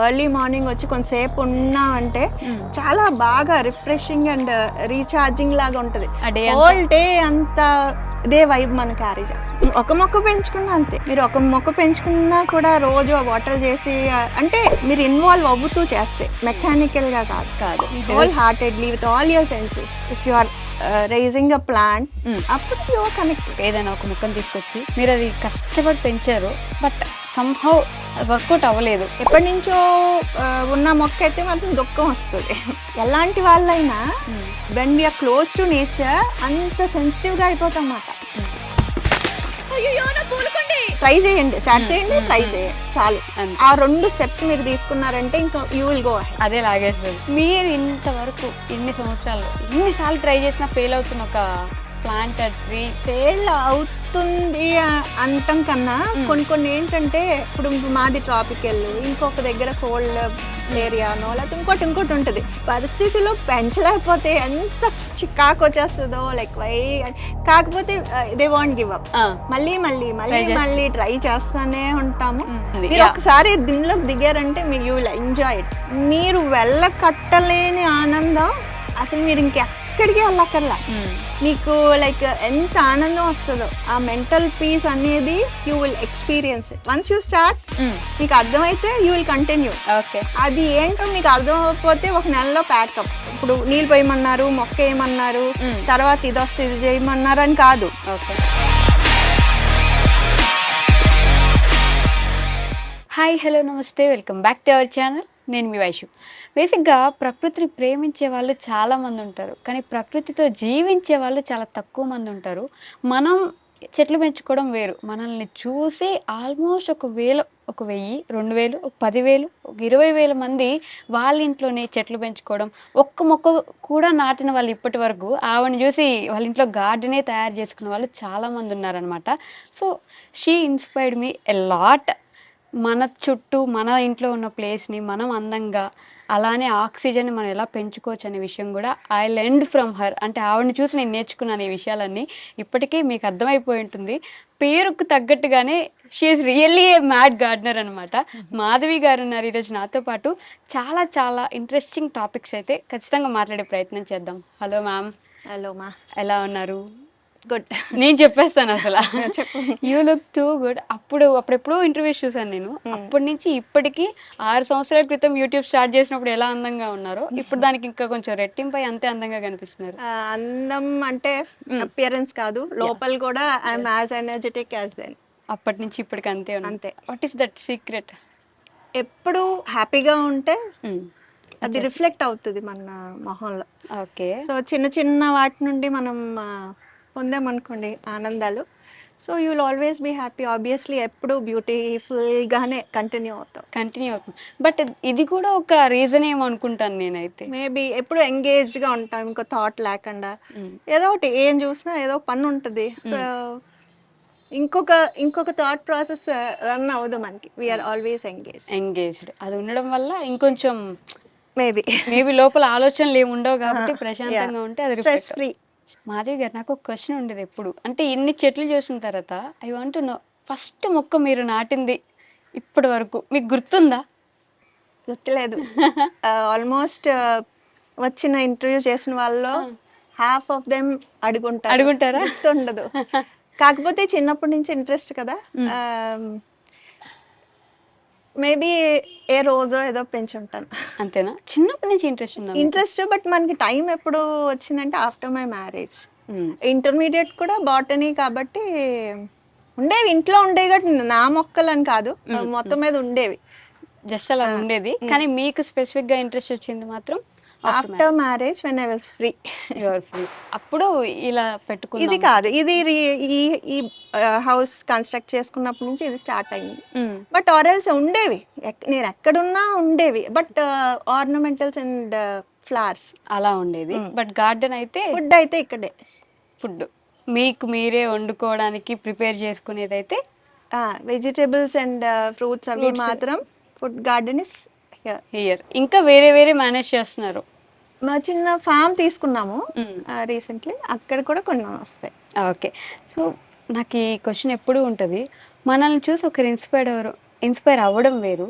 Early morning వచ్చి కొంతసేపు ఉన్నా అంటే చాలా బాగా రిఫ్రెషింగ్ అండ్ రీఛార్జింగ్ లాగా ఉంటుంది. హోల్ డే అంతా ఇదే వైబ్ మనం క్యారీ చేస్తాం. ఒక మొక్క పెంచుకున్నా అంతే. మీరు ఒక మొక్క పెంచుకున్నా కూడా రోజు వాటర్ చేసి అంటే మీరు ఇన్వాల్వ్ అవుతూ చేస్తే, మెకానికల్ గా కాదు, wholeheartedly with all your senses. If you are raising a plant, అప్పుడు యు ఆర్ కనెక్టెడ్. ఏదైనా ఒక మొక్కను తీసుకొచ్చి మీరు అది కష్టపడి పెంచారు, బట్ సంహౌ వర్కౌట్ అవ్వలేదు. ఎప్పటి నుంచో ఉన్న మొక్క అయితే మాత్రం దుఃఖం వస్తుంది. ఎలాంటి వాళ్ళైనా when we are close to nature అంత సెన్సిటివ్గా అయిపోతాం అన్నమాట. ట్రై చేయండి, స్టార్ట్ చేయండి, ట్రై చేయండి, చాలు. ఆ 2 స్టెప్స్ మీరు తీసుకున్నారంటే ఇంకా యూ విల్ గో అహెడ్. అదే లాగేస్తుంది. మీరు ఇంతవరకు ఇన్ని సంవత్సరాలు ఎన్నిసార్లు ట్రై చేసినా ఫెయిల్ అవుతున్న ఒక ప్లాంట్ ట్రీ ఫెయిల్ అవుతుంది అంటాం కన్నా కొన్ని ఏంటంటే, ఇప్పుడు మాది ట్రాపికల్, ఇంకొక దగ్గర కోల్డ్ ఏరియానో లేకపోతే ఇంకోటి ఉంటుంది. పరిస్థితిలో పెంచలేకపోతే ఎంత చికాకు వచ్చేస్తుందో, లైక్ వై. కాకపోతే దే వాంట్ గివ్ అప్. మళ్ళీ ట్రై చేస్తానే ఉంటాము. మీరు ఒకసారి దీనిలోకి దిగారంటే యూ విల్ ఎంజాయ్ ఇట్. మీరు వెళ్ళకట్టలేని ఆనందం అసలు మీరు ఇంకెక్కడికి వెళ్ళక్కర్లా. మీకు లైక్ ఎంత ఆనందం వస్తుందో, ఆ మెంటల్ పీస్ అనేది you will experience it. Once you start, మీకు అర్థమైతే యూ విల్ కంటిన్యూ. ఓకే, అది ఏంటో మీకు అర్థం అవ్వకపోతే ఒక నెలలో ప్యాకప్. ఇప్పుడు నీళ్ళు పోయమన్నారు, మొక్క వేయమన్నారు, తర్వాత ఇది వస్తే ఇది చేయమన్నారు అని కాదు. ఓకే. హాయ్, హలో, నమస్తే, welcome back to our channel. నేను మీ వైషు. బేసిక్గా ప్రకృతిని ప్రేమించే వాళ్ళు చాలామంది ఉంటారు, కానీ ప్రకృతితో జీవించే వాళ్ళు చాలా తక్కువ మంది ఉంటారు. మనం చెట్లు పెంచుకోవడం వేరు, మనల్ని చూసి ఆల్మోస్ట్ 1000, 1000, 2000, 10,000, 20,000 మంది వాళ్ళ ఇంట్లోనే చెట్లు పెంచుకోవడం, ఒక్క మొక్క కూడా నాటిన వాళ్ళు ఇప్పటి వరకు ఆవిడని చూసి వాళ్ళ ఇంట్లో గార్డెనే తయారు చేసుకున్న వాళ్ళు చాలామంది ఉన్నారనమాట. So she inspired me a lot. మన చుట్టూ మన ఇంట్లో ఉన్న ప్లేస్ని మనం అందంగా, అలానే ఆక్సిజన్ మనం ఎలా పెంచుకోవచ్చు అనే విషయం కూడా ఐ లెర్న్డ్ ఫ్రమ్ హర్. అంటే ఆవిడని చూసి నేను నేర్చుకున్నాను ఈ విషయాలన్నీ. ఇప్పటికీ మీకు అర్థమైపోయి ఉంటుంది, పేరుకు తగ్గట్టుగానే she is really a mad gardener అనమాట. మాధవి గారు ఉన్నారు ఈరోజు నాతో పాటు. చాలా చాలా ఇంట్రెస్టింగ్ టాపిక్స్ అయితే ఖచ్చితంగా మాట్లాడే ప్రయత్నం చేద్దాం. Hello ma'am. హలో మా, ఎలా ఉన్నారు? గుడ్. నేను చెప్పేస్తాను అసలు. You look too good. అప్పుడెప్పుడో ఇంటర్వ్యూస్ చూసాను నేను. అప్పటి నుంచి ఇప్పటికి 6 సంవత్సరాల క్రితం యూట్యూబ్ స్టార్ట్ చేసినప్పుడు ఎలా అందంగా ఉన్నారో, ఇప్పుడు దానికి ఇంకా కొంచెం రెట్టింపై అంతే అందంగా కనిపిస్తున్నారు. అందం అంటే అపియరెన్స్ కాదు, లోపల కూడా I am as energetic as then. అప్పటి నుంచి ఇప్పటికి అంతే అంతే. What is that secret? ఎప్పుడు హ్యాపీగా ఉంటే అది రిఫ్లెక్ట్ అవుతుంది మన మొహంలో. ఓకే. సో చిన్న చిన్న వాటి నుండి మనం పొందామనుకోండి ఆనందాలు, so you will always be happy. Obviously ఎప్పుడు బ్యూటిఫుల్గానే కంటిన్యూ అవుతుంది. బట్ ఇది కూడా ఒక రీజన్ ఏమో అనుకుంటాను నేనైతే. మేబీ ఎప్పుడు ఎంగేజ్డ్గా ఉంటాం, ఇంకో థాట్ లేకుండా. ఏదో ఒకటి ఏం చూసినా ఏదో పని ఉంటుంది. సో ఇంకొక థాట్ ప్రాసెస్ రన్ అవ్వదు మనకి. We are always engaged. అది ఉండడం వల్ల ఇంకొంచెం మేబీ లోపల ఆలోచనలు ఏమి ఉండవు కాబట్టి ప్రశాంతంగా ఉంటే అది స్ట్రెస్ ఫ్రీ. మాధవి గారు, నాకు ఒక క్వశ్చన్ ఉండేది ఎప్పుడు, అంటే ఇన్ని చెట్లు చూసిన తర్వాత I want to know, first మొక్క మీరు నాటింది ఇప్పటి వరకు మీకు గుర్తుందా? గుర్తులేదు. ఆల్మోస్ట్ వచ్చిన ఇంటర్వ్యూ చేసిన వాళ్ళలో హాఫ్ ఆఫ్ దెమ్ అడుగుంటారా? గుర్తుండదు. కాకపోతే చిన్నప్పటి నుంచి ఇంట్రెస్ట్ కదా, మేబీ ఏ రోజో ఏదో పెంచుంటాను. అంతేనా? చిన్నప్పటి నుంచి ఇంట్రెస్ట్. బట్ మనకి టైం ఎప్పుడు వచ్చిందంటే ఆఫ్టర్ మై మ్యారేజ్. ఇంటర్మీడియట్ కూడా బాటనీ కాబట్టి ఉండేవి, ఇంట్లో ఉండేవి కాబట్టి నా మొక్కలు అని కాదు, మొత్తం మీద ఉండేవి, జస్ట్ అలా ఉండేది. కానీ మీకు స్పెసిఫిక్ గా ఇంట్రెస్ట్ వచ్చింది మాత్రం after marriage, when I was free. అప్పుడు ఇలా పెట్టుకున్నా. ఇది కాదు, ఇది ఈ హౌస్ కన్స్ట్రక్ట్ చేసుకున్నప్పటి నుంచి ఇది స్టార్ట్ అయింది. బట్ ఆరెల్స్ ఉండేవి, నేను ఎక్కడున్నా ఉండేవి, బట్ ఆర్నమెంటల్స్ అండ్ ఫ్లవర్స్ అలా ఉండేది. బట్ గార్డెన్ అయితే, ఫుడ్ అయితే ఇక్కడే. ఫుడ్ మీకు మీరే వండుకోవడానికి ప్రిపేర్ చేసుకునేదైతే వెజిటేబుల్స్ అండ్ ఫ్రూట్స్ అవి మాత్రం ఫుడ్ గార్డెన్ ఇస్ హియర్. ఇంకా వేరే వేరే మేనేజ్ చేస్తున్నారు. మా చిన్న ఫామ్ తీసుకున్నాము రీసెంట్లీ, అక్కడ కూడా కొన్ని వస్తాయి. ఓకే. సో నాకు ఈ క్వశ్చన్ ఎప్పుడు ఉంటుంది, మనల్ని చూసి ఒకరు ఇన్స్పైర్ అవ్వడం వేరు,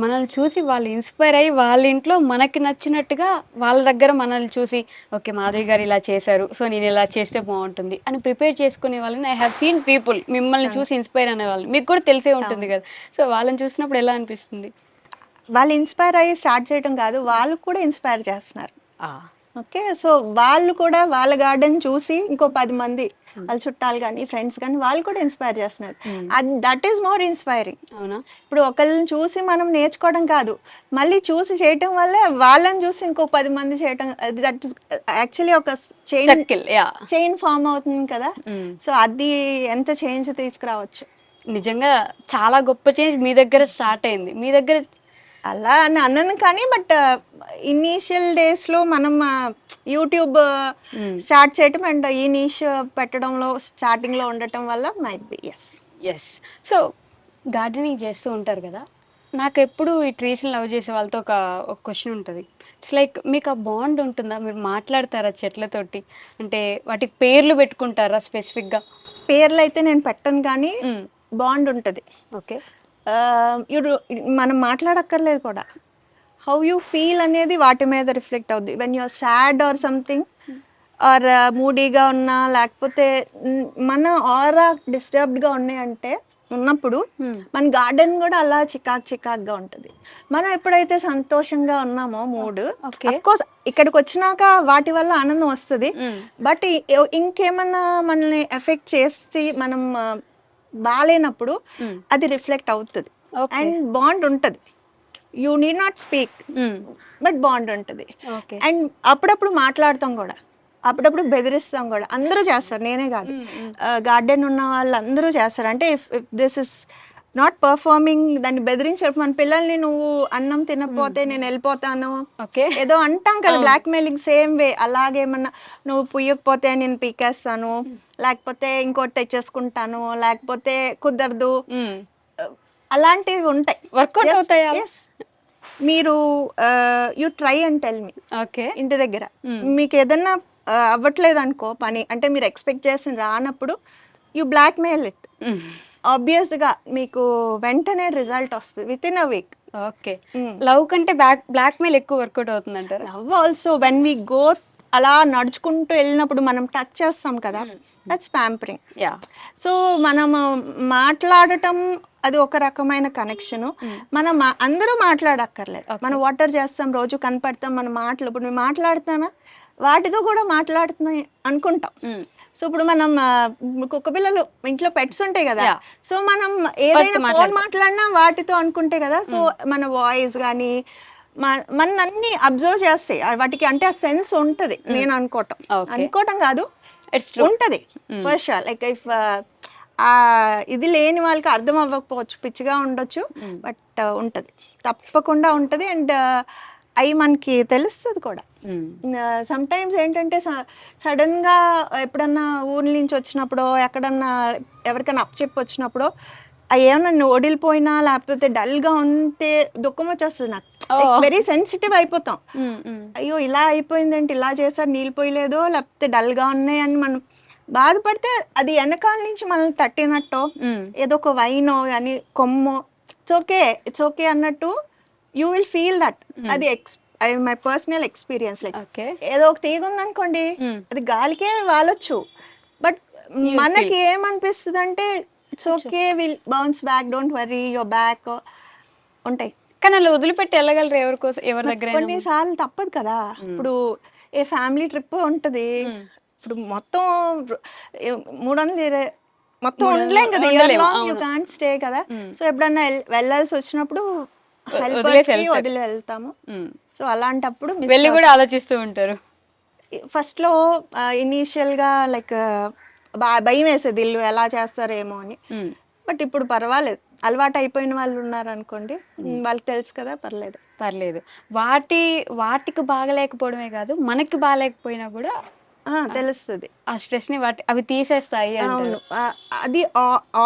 మనల్ని చూసి వాళ్ళు ఇన్స్పైర్ అయ్యి వాళ్ళ ఇంట్లో మనకి నచ్చినట్టుగా వాళ్ళ దగ్గర మనల్ని చూసి ఓకే మాధవి గారు ఇలా చేశారు సో నేను ఇలా చేస్తే బాగుంటుంది అని ప్రిపేర్ చేసుకునే వాళ్ళని ఐ హ్యావ్ సీన్ పీపుల్ మిమ్మల్ని చూసి ఇన్స్పైర్ అనే వాళ్ళు మీకు కూడా తెలిసే ఉంటుంది కదా సో వాళ్ళని చూసినప్పుడు ఎలా అనిపిస్తుంది? వాళ్ళు ఇన్స్పైర్ అయ్యి స్టార్ట్ చేయడం కాదు, వాళ్ళు కూడా ఇన్స్పైర్ చేస్తున్నారు. ఓకే, సో వాళ్ళు కూడా వాళ్ళ గార్డెన్ చూసి ఇంకో 10 మంది వాళ్ళ చుట్టాలు కానీ ఫ్రెండ్స్ కానీ వాళ్ళు కూడా ఇన్స్పైర్ చేస్తున్నారు. That is more inspiring. అవునా? ఇప్పుడు ఒకళ్ళని చూసి మనం నేర్చుకోవడం కాదు, మళ్ళీ చూసి చేయటం వల్లే వాళ్ళని చూసి ఇంకో 10 మంది చేయటం, దట్ ఇస్ యాక్చువల్లీ ఒక చైన్ ఫామ్ అవుతుంది కదా. సో అది ఎంత చేంజ్ తీసుకురావచ్చు. నిజంగా చాలా గొప్ప చేంజ్ మీ దగ్గర స్టార్ట్ అయింది. మీ దగ్గర అలా అని అన్నాను కానీ బట్ ఇనీషియల్ డేస్లో మనం యూట్యూబ్ స్టార్ట్ చేయటం అండ్ ఈ నీష్ పెట్టడంలో స్టార్టింగ్లో ఉండటం వల్ల might be yes. So gardening చేస్తూ ఉంటారు కదా, నాకు ఎప్పుడు ఈ ట్రీస్ని లవ్ చేసే వాళ్ళతో ఒక క్వశ్చన్ ఉంటుంది. ఇట్స్ లైక్ మీకు ఆ బాండ్ ఉంటుందా? మీరు మాట్లాడతారా చెట్లతోటి? అంటే వాటికి పేర్లు పెట్టుకుంటారా స్పెసిఫిక్గా? పేర్లు అయితే నేను పెట్టను కానీ బాండ్ ఉంటుంది. ఓకే, మనం మాట్లాడక్కర్లేదు కూడా. హౌ యూ ఫీల్ అనేది వాటి మీద రిఫ్లెక్ట్ అవుద్ది. When you're sad or something or మూడీగా ఉన్నా లేకపోతే మన ఆరా డిస్టర్బ్డ్గా ఉన్నాయంటే ఉన్నప్పుడు మన గార్డెన్ కూడా అలా చికాక్గా ఉంటుంది. మనం ఎప్పుడైతే సంతోషంగా ఉన్నామో మూడ్, అఫ్కోర్స్ ఇక్కడికి వచ్చినాక వాటి వల్ల ఆనందం వస్తుంది, బట్ ఇంకేమన్నా మనల్ని ఎఫెక్ట్ చేసి మనం బాగాలేనప్పుడు అది రిఫ్లెక్ట్ అవుతుంది అండ్ బాండ్ ఉంటుంది. You need not speak but bond ఉంటుంది. అండ్ అప్పుడప్పుడు మాట్లాడతాం కూడా, అప్పుడప్పుడు బెదిరిస్తాం కూడా. అందరూ చేస్తారు, నేనే కాదు, గార్డెన్ ఉన్న వాళ్ళు అందరూ చేస్తారు. అంటే if this is not performing దాన్ని బెదిరించారు. మన పిల్లల్ని నువ్వు అన్నం తినకపోతే నేను వెళ్ళిపోతాను ఏదో అంటాం కదా, బ్లాక్ మెయిలింగ్ సేమ్ వే. అలాగేమన్నా నువ్వు పుయ్యకపోతే నేను పీకేస్తాను, లేకపోతే ఇంకోటి తెచ్చేసుకుంటాను, లేకపోతే కుదరదు, అలాంటివి ఉంటాయి. వర్కౌట్ అవుతాయా? మీరు you try and tell me. ఇంటి దగ్గర మీకు ఏదన్నా అవ్వట్లేదు అనుకో పని, అంటే మీరు ఎక్స్పెక్ట్ చేసిన రానప్పుడు యూ బ్లాక్ మెయిల్ ఇట్. ఆబ్వియస్గా మీకు వెంటనే రిజల్ట్ వస్తుంది with in a week. Okay, love కంటే బ్లాక్ మెయిల్ ఎక్కువ వర్కౌట్ అవుతుంది అంటారు. Love also when we go అలా నడుచుకుంటూ వెళ్ళినప్పుడు మనం టచ్ చేస్తాం కదా, దట్స్ ప్యాంపరింగ్. సో మనం మాట్లాడటం అది ఒక రకమైన కనెక్షను. మనం అందరూ మాట్లాడక్కర్లేదు, మనం వాటర్ చేస్తాం, రోజు కనపడతాం, మన మాటలు ఇప్పుడు నేను మాట్లాడుతానా వాటితో కూడా మాట్లాడుతున్నాయి అనుకుంటాం. సో ఇప్పుడు మనం కుక్క పిల్లలు ఇంట్లో పెట్స్ ఉంటాయి కదా, సో మనం ఏదైనా ఫోన్ మాట్లాడినా వాటితో అనుకుంటే కదా. సో మన వాయిస్ కానీ మన అన్ని అబ్జర్వ్ చేస్తాయి వాటికి, అంటే ఆ సెన్స్ ఉంటుంది. నేను అనుకోవటం కాదు, ఉంటది ఫర్ షూర్. లైక్ ఇఫ్ ఇది లేని వాళ్ళకి అర్థం అవ్వకపోవచ్చు, పిచ్చిగా ఉండొచ్చు, బట్ ఉంటది, తప్పకుండా ఉంటది. అండ్ అవి మనకి తెలుస్తుంది కూడా. సమ్ టైమ్స్ ఏంటంటే సడన్ గా ఎప్పుడన్నా ఊరి నుంచి వచ్చినప్పుడు ఎక్కడన్నా ఎవరికైనా అప్చెప్పి వచ్చినప్పుడు అవి ఏమన్నా వడిలిపోయినా లేకపోతే డల్ గా ఉంటే దుఃఖం వచ్చేస్తుంది నాకు. వెరీ సెన్సిటివ్ అయిపోతాం. అయ్యో ఇలా అయిపోయిందంటే, ఇలా చేశాడు, నీళ్ళు పోయలేదో లేకపోతే డల్ గా ఉన్నాయి అని మనం బాధపడితే అది వెనకాల నుంచి మనల్ని తట్టినట్టో ఏదో ఒక వైనో కానీ కొమ్మో ఇట్స్ ఓకే అన్నట్టు యూ విల్ ఫీల్ దట్. అది మై పర్సనల్ ఎక్స్పీరియన్స్. లైక్ ఏదో ఒక తీగ ఉందనుకోండి, అది గాలికే వాలొచ్చు, బట్ మనకి ఏమనిపిస్తుంది అంటే it's okay, will bounce back, don't worry, your back ఉంటాయి. కానీ అలా వదిలిపెట్టి వెళ్ళగలరు ఎవరి దగ్గర? కొన్నిసార్లు తప్పదు కదా. ఇప్పుడు ఏ ఫ్యామిలీ ట్రిప్ ఉంటుంది, ఇప్పుడు మొత్తం 300 మొత్తం ఉండలేం కదా, యూ కాంట్ స్టే కదా. సో ఎప్పుడన్నా వెళ్ళాల్సి వచ్చినప్పుడు వదిలి వెళ్తాము. సో అలాంటప్పుడు వెళ్ళి కూడా ఆలోచిస్తూ ఉంటారు. ఫస్ట్ లో ఇనీషియల్ గా లైక్ భయం వేసేది, ఇల్లు ఎలా చేస్తారేమో అని. బట్ ఇప్పుడు పర్వాలేదు, అలవాటు అయిపోయిన వాళ్ళు ఉన్నారు అనుకోండి, వాళ్ళకి తెలుసు కదా, పర్లేదు. వాటికి బాగలేకపోవడమే కాదు, మనకి బాగలేకపోయినా కూడా తెలుస్తుంది. ఆ స్ట్రెస్ ని అవి తీసేస్తాయి. అవును, అది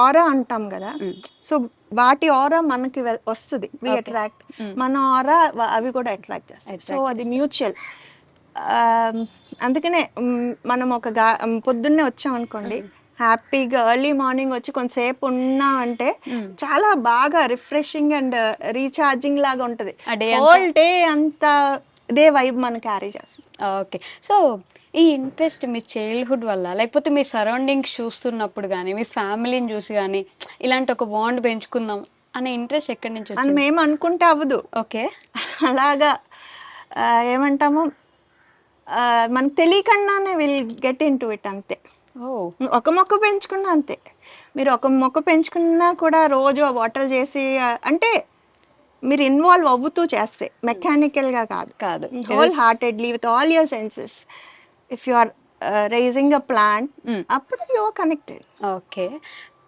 ఆరా అంటాం కదా. సో వాటి ఆరా మనకి వస్తుంది, వి అట్రాక్ట్. మన ఆరా అవి కూడా అట్రాక్ట్ చేస్తాయి. సో అది మ్యూచువల్. అందుకనే మనం పొద్దున్నే వచ్చాం అనుకోండి, హ్యాపీగా ఎర్లీ మార్నింగ్ వచ్చి కొంతసేపు ఉన్నా అంటే చాలా బాగా రిఫ్రెషింగ్ అండ్ రీఛార్జింగ్ లాగా ఉంటుంది. ఆ డే హోల్ డే అంతా ఇదే వైబ్ మనం క్యారీ చేస్తాం. ఓకే. సో, ఈ ఇంట్రెస్ట్ మీ చైల్డ్‌హుడ్ వల్ల లేకపోతే మీ సరౌండింగ్స్ చూస్తున్నప్పుడు గాని, మీ ఫ్యామిలీని చూసి గాని, ఇలాంటి ఒక బాండ్ పెంచుకుందాం అనే ఇంట్రెస్ట్ ఎక్కడి నుంచి మనం వచ్చింది? ఏమనుకుంటే అవ్వదు. ఓకే. అలాగా ఏమంటాము మనకు తెలియకుండానే will get in to it అంతే. ఓహ్! ఒక మొక్క పెంచుకున్నా అంతే. మీరు ఒక మొక్క పెంచుకున్నా కూడా రోజు వాటర్ చేసి అంటే మీరు ఇన్వాల్వ్ అవ్వుతూ చేస్తే మెకానికల్గా కాదు, కాదు. Wholeheartedly with all your senses. If you are raising a plant అప్పుడు యు ఆర్ కనెక్టెడ్. ఓకే.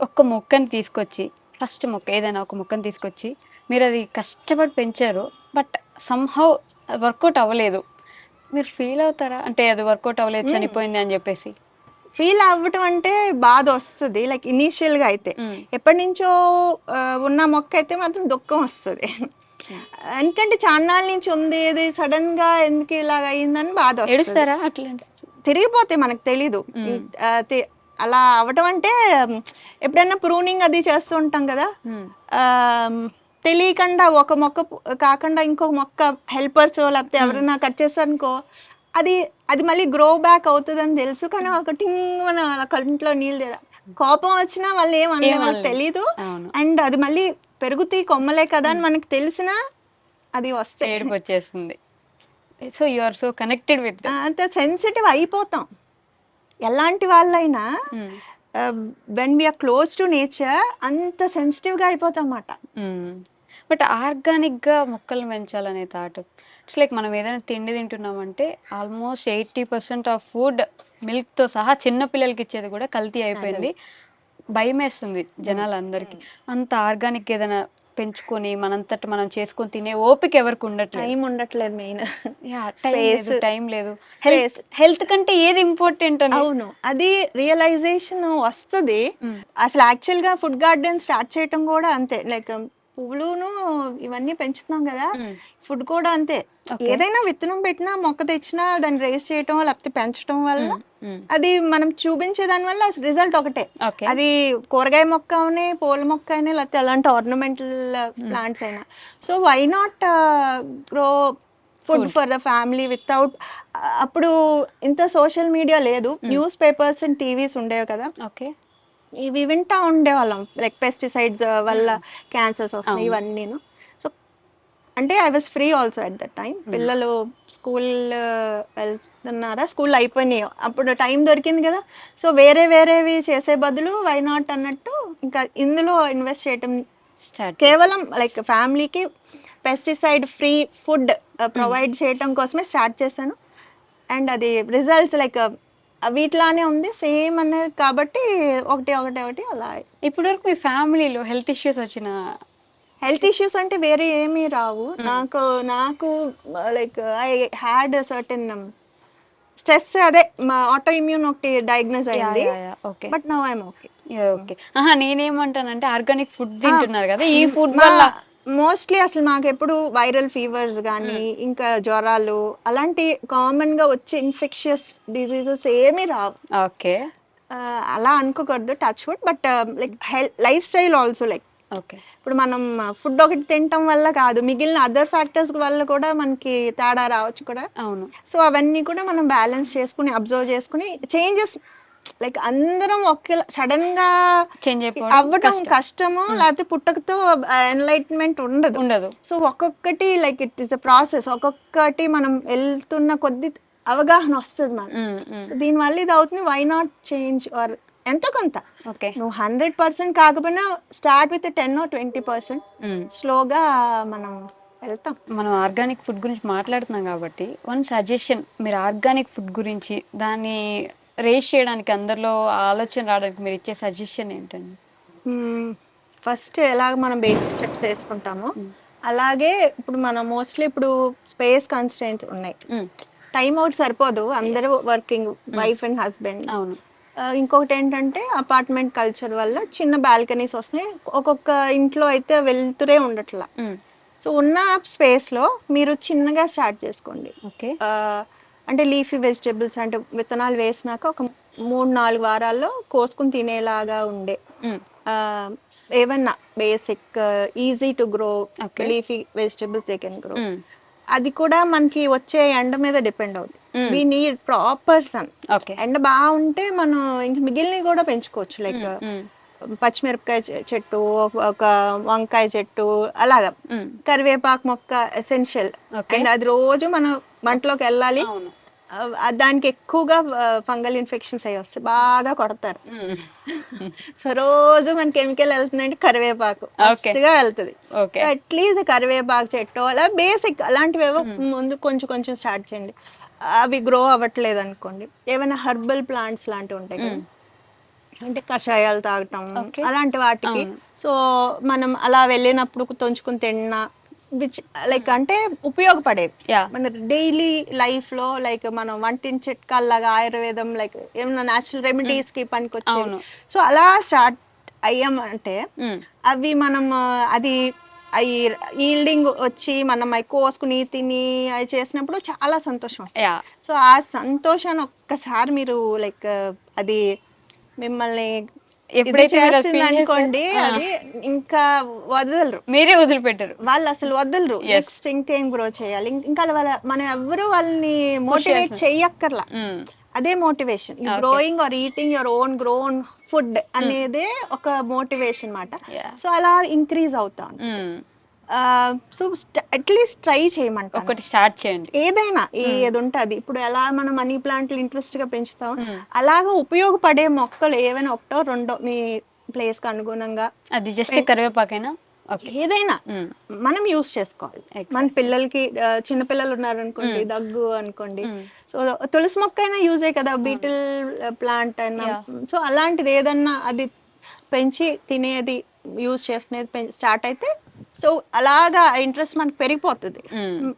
ఒక్క మొక్కని తీసుకొచ్చి ఫస్ట్ మొక్క ఏదైనా ఒక మొక్కని తీసుకొచ్చి మీరది కష్టపడి పెంచారు. బట్ సమ్‌హౌ వర్కౌట్ అవ్వలేదు. మీరు ఫీల్ అవుతారా? అంటే అది వర్కౌట్ అవ్వలేదు, చనిపోయింది అని జెప్పేసి. ఫీల్ అవ్వటం అంటే బాధ వస్తుంది లైక్ ఇనీషియల్గా అయితే. ఎప్పటి నుంచో ఉన్న మొక్క అయితే మాత్రం దుఃఖం వస్తుంది. ఎందుకంటే చాన్నాళ్ళ నుంచి ఉంది ఇది సడన్గా ఎందుకు ఇలాగ అయిందని బాధ వస్తుంది. ఏడుస్తారా అట్లాంటి? తిరిగిపోతే మనకు తెలీదు. అలా అవటం అంటే ఎప్పుడైనా ప్రూనింగ్ అది చేస్తూ ఉంటాం కదా, తెలియకుండా ఒక మొక్క కాకుండా ఇంకొక మొక్క హెల్పర్స్ లేకపోతే ఎవరైనా కట్ చేస్తారనుకో అది అది మళ్ళీ గ్రో బ్యాక్ అవుతుంది అని తెలుసు. కానీ ఒక టింగ్ మన కంట్లో నీళ్ళు తేడా కోపం వచ్చినా వాళ్ళు ఏమనలే మనకు తెలీదు. అండ్ అది మళ్ళీ పెరుగుతాయి కొమ్మలే కదా అని మనకు తెలిసినా అది వస్తే ఏడుపు వచ్చేస్తుంది. So you are so connected with అంత సెన్సిటివ్ అయిపోతాం ఎలాంటి వాళ్ళైనా. When we are close to nature అంత సెన్సిటివ్గా అయిపోతాం అన్నమాట. బట్ ఆర్గానిక్గా మొక్కలు పెంచాలనే థాట్ ఇట్స్ లైక్ మనం ఏదైనా తిండి తింటున్నామంటే ఆల్మోస్ట్ 80% ఆఫ్ ఫుడ్ మిల్క్తో సహా చిన్న పిల్లలకి ఇచ్చేది కూడా కల్తీ అయిపోయింది. భయం వేస్తుంది జనాలందరికీ. అంత ఆర్గానిక్ ఏదైనా పెంచుకొని మనంతట మనం చేసుకొని తినే ఓపిక ఎవరికి ఉండట్లేదు. టైం ఉండట్లేదు మెయిన్. టైం లేదు. హెల్త్ కంటే ఏది ఇంపార్టెంట్ అని. అవును, అది రియలైజేషన్ వస్తుంది. అసలు యాక్చువల్గా ఫుడ్ గార్డెన్ స్టార్ట్ చేయటం కూడా అంతే. లైక్ పువ్వులును ఇవన్నీ పెంచుతున్నాం కదా, ఫుడ్ కూడా అంతే. ఏదైనా విత్తనం పెట్టినా మొక్క తెచ్చినా దాన్ని రేస్ చేయటం లేకపోతే పెంచడం వల్ల అది మనం చూపించే దాని వల్ల రిజల్ట్ ఒకటే. అది కూరగాయ మొక్క అయినా పూల మొక్క అయినా లేకపోతే అలాంటి ఆర్నమెంటల్ ప్లాంట్స్ అయినా. So why not grow food for the family without. అప్పుడు ఇంత సోషల్ మీడియా లేదు, న్యూస్ పేపర్స్ అండ్ టీవీస్ ఉండేవి కదా. ఓకే, ఇవి వింటా ఉండేవాళ్ళం లైక్ పెస్టిసైడ్స్ వల్ల క్యాన్సర్స్ వస్తున్నాయి ఇవన్నీను. సో అంటే I was free also at that time. పిల్లలు స్కూల్ వెళ్తున్నారా, స్కూల్ అయిపోయినాయి, అప్పుడు టైం దొరికింది కదా. సో వేరేవి చేసే బదులు వై నాట్ అన్నట్టు ఇంకా ఇందులో ఇన్వెస్ట్ చేయటం కేవలం లైక్ ఫ్యామిలీకి పెస్టిసైడ్ ఫ్రీ ఫుడ్ ప్రొవైడ్ చేయటం కోసమే స్టార్ట్ చేశాను. అండ్ అది రిజల్ట్స్ లైక్ వీటిలానే ఉంది సేమ్ అనేది కాబట్టి ఒకటి అలా. ఇప్పటి వరకు మీ ఫ్యామిలీలో హెల్త్ ఇష్యూస్ వచ్చిన? హెల్త్ ఇష్యూస్ అంటే వేరే ఏమీ రావు. నాకు like I had certain stress, అదే మా ఆటో ఇమ్యూన్ ఒకటి డయాగ్నోస్ అయింది. But now I'm okay. Okay. నేనేమంటానంటే ఆర్గానిక్ ఫుడ్ తింటున్నారు కదా, ఈ ఫుడ్ వల్ల మోస్ట్లీ అసలు మాకు ఎప్పుడు వైరల్ ఫీవర్స్ కానీ ఇంకా జ్వరాలు అలాంటి కామన్ గా వచ్చే ఇన్ఫెక్షియస్ డిజీజెస్ ఏమీ రావు. ఓకే, అలా అనుకోకూడదు, touch wood. But like life style also like ఇప్పుడు మనం ఫుడ్ ఒకటి తినటం వల్ల కాదు, మిగిలిన అదర్ ఫ్యాక్టర్స్ వల్ల కూడా మనకి తేడా రావచ్చు కూడా. అవును. సో అవన్నీ కూడా మనం బ్యాలెన్స్ చేసుకుని అబ్జర్వ్ చేసుకుని చేంజెస్ లైక్ అందరం ఒకే సడన్ గా అవ్వటం కష్టము, లేకపోతే పుట్టకతో ఎన్లైట్మెంట్ ఉండదు. సో ఒక్కొక్కటి like it is a process. ఒక్కొక్కటి మనం వెళ్తున్న కొద్ది అవగాహన వస్తుంది మనం. సో దీనివల్ల ఇది అవుతుంది, వై నాట్ చేంజ్ ఆర్ ఎంతో కొంత. నువ్వు 100% కాకపోయినా స్టార్ట్ విత్ 10 or 20%. స్లోగా మనం వెళ్తాం. మనం ఆర్గానిక్ ఫుడ్ గురించి మాట్లాడుతున్నాం కాబట్టి వన్ సజెషన్, మీరు ఆర్గానిక్ ఫుడ్ గురించి దాన్ని రేస్ చేయడానికి అందరిలో ఆలోచన రావడానికి మీరు ఇచ్చే సజెషన్ ఏంటండి? ఫస్ట్ ఎలాగ మనం బేబీ స్టెప్స్ వేసుకుంటామో అలాగే ఇప్పుడు మనం మోస్ట్లీ ఇప్పుడు స్పేస్ కన్స్ట్రెయింట్స్ ఉన్నాయి, టైం అవుట్ సరిపోదు, అందరూ వర్కింగ్ వైఫ్ అండ్ హస్బెండ్. అవును. ఇంకొకటి ఏంటంటే అపార్ట్మెంట్ కల్చర్ వల్ల చిన్న బాల్కనీస్ వస్తున్నాయి, ఒక్కొక్క ఇంట్లో అయితే వెళ్తురే ఉండట్లా. సో ఉన్న స్పేస్లో మీరు చిన్నగా స్టార్ట్ చేసుకోండి. ఓకే, అంటే లీఫీ వెజిటేబుల్స్ అంటే విత్తనాలు వేసినాక ఒక 3-4 వారాల్లో కోసుకుని తినేలాగా ఉండే మ్మ్. ఆ, ఏవన్నా basic easy to grow Okay. Leafy vegetables they can grow. Hmm. అది కూడా మనకి వచ్చే ఎండ మీద డిపెండ్ అవుతుంది. Hmm. We need proper sun. Okay. ఎండ బాగుంటే మనం ఇంక మిగిలినవి కూడా పెంచుకోవచ్చు. Like hmm. మ్మ్. పచ్చిమిరపకాయ చెట్టు, ఒక వంకాయ చెట్టు, అలాగా మ్మ్. కరివేపాకు మొక్క ఎసెన్షియల్. ఓకే. అండ్ అది రోజు మనం వంటలోకి వెళ్ళాలి. అవును. దానికి ఎక్కువగా ఫంగల్ ఇన్ఫెక్షన్స్ అయ్యి వస్తాయి, బాగా కొడతారు. మ్మ్. సో రోజు మన కెమికల్ వెళ్తుందంటే కరివేపాకు ఓకే. ఫస్ట్ గా వెళ్తుంది. ఓకే. సో అట్లీస్ట్ కరివేపాకు చెట్టు అలా బేసిక్ అలాంటివేవో ముందు కొంచెం కొంచెం స్టార్ట్ చేయండి. అవి గ్రో అవ్వట్లేదు అనుకోండి, ఏమైనా హర్బల్ ప్లాంట్స్ లాంటివి ఉంటాయి కదా, మ్మ్. అంటే కషాయాలు తాగటం ఓకే. అలాంటి వాటికి. అవును. సో మనం అలా వెళ్ళినప్పుడు తొంచుకుని తిన్నా, విచ్ లైక్ అంటే ఉపయోగపడేవి యా. మన డైలీ లైఫ్ లో. లైక్ మనం వంటింటి చిట్కాల్లాగా ఆయుర్వేదం, లైక్ ఏమన్నా న్యాచురల్ రెమెడీస్ కి పనికొచ్చేవి. అవును. సో అలా స్టార్ట్ అయ్యామంటే మ్మ్. అవి మనం అది అవి ఈల్డింగ్ వచ్చి మనం అవి కోసుకుని తిని అవి చేసినప్పుడు చాలా సంతోషం వస్తుంది. యా. సో ఆ సంతోషాన్ని ఒక్కసారి మీరు లైక్ అది మిమ్మల్ని ఇది ఎప్పుడైతే మీరు అది చేస్తుంది feel అనుకోండి, చేశారో, అది ఇంకా వదలరు. మీరే వదిలిపెట్టరు. వాళ్ళు అసలు వదలరు. Yes. నెక్స్ట్ ఇంకేం గ్రో చేయాలి, ఇంకా మనం ఎవ్వరు వాళ్ళని మోటివేట్ చేయాల్సిన- చెయ్యక్కర్లా. మ్మ్. అదే motivation. Okay. Growing or eating your own grown food అనేదే ఒక మోటివేషన్ మాట. Yeah. సో అలా ఇంక్రీజ్ అవుతాం. మ్మ్. సో అట్లీస్ట్ ట్రై చేయమంటాను. ఒకటి స్టార్ట్ చేయండి. ఏదైనా ఏది ఉంటుంది. ఇప్పుడు ఎలా మనం మనీ ప్లాంట్లు ఇంట్రెస్ట్ గా పెంచుతాం, మ్మ్. అలాగా ఉపయోగపడే మొక్కలు ఏవైనా ఒకటో రెండో మీ ప్లేస్ కి అనుగుణంగా అది జస్ట్ కరివేపాకైనా ఓకే. ఏదైనా మ్మ్. మనం యూస్ చేసుకోవాలి. Exactly. మన పిల్లలకి చిన్న పిల్లలు ఉన్నారు అనుకోండి, దగ్గు అనుకోండి, మ్మ్. సో తులసి మొక్క అయినా యూజే కదా, బీటిల్ ప్లాంట్ అయినా. Yeah. సో అలాంటిది ఏదన్నా అది పెంచి తినేది యూజ్ చేసుకునేది స్టార్ట్ అయితే, సో అలాగా ఇంట్రెస్ట్ మనకు పెరిగిపోతుంది. మ్మ్.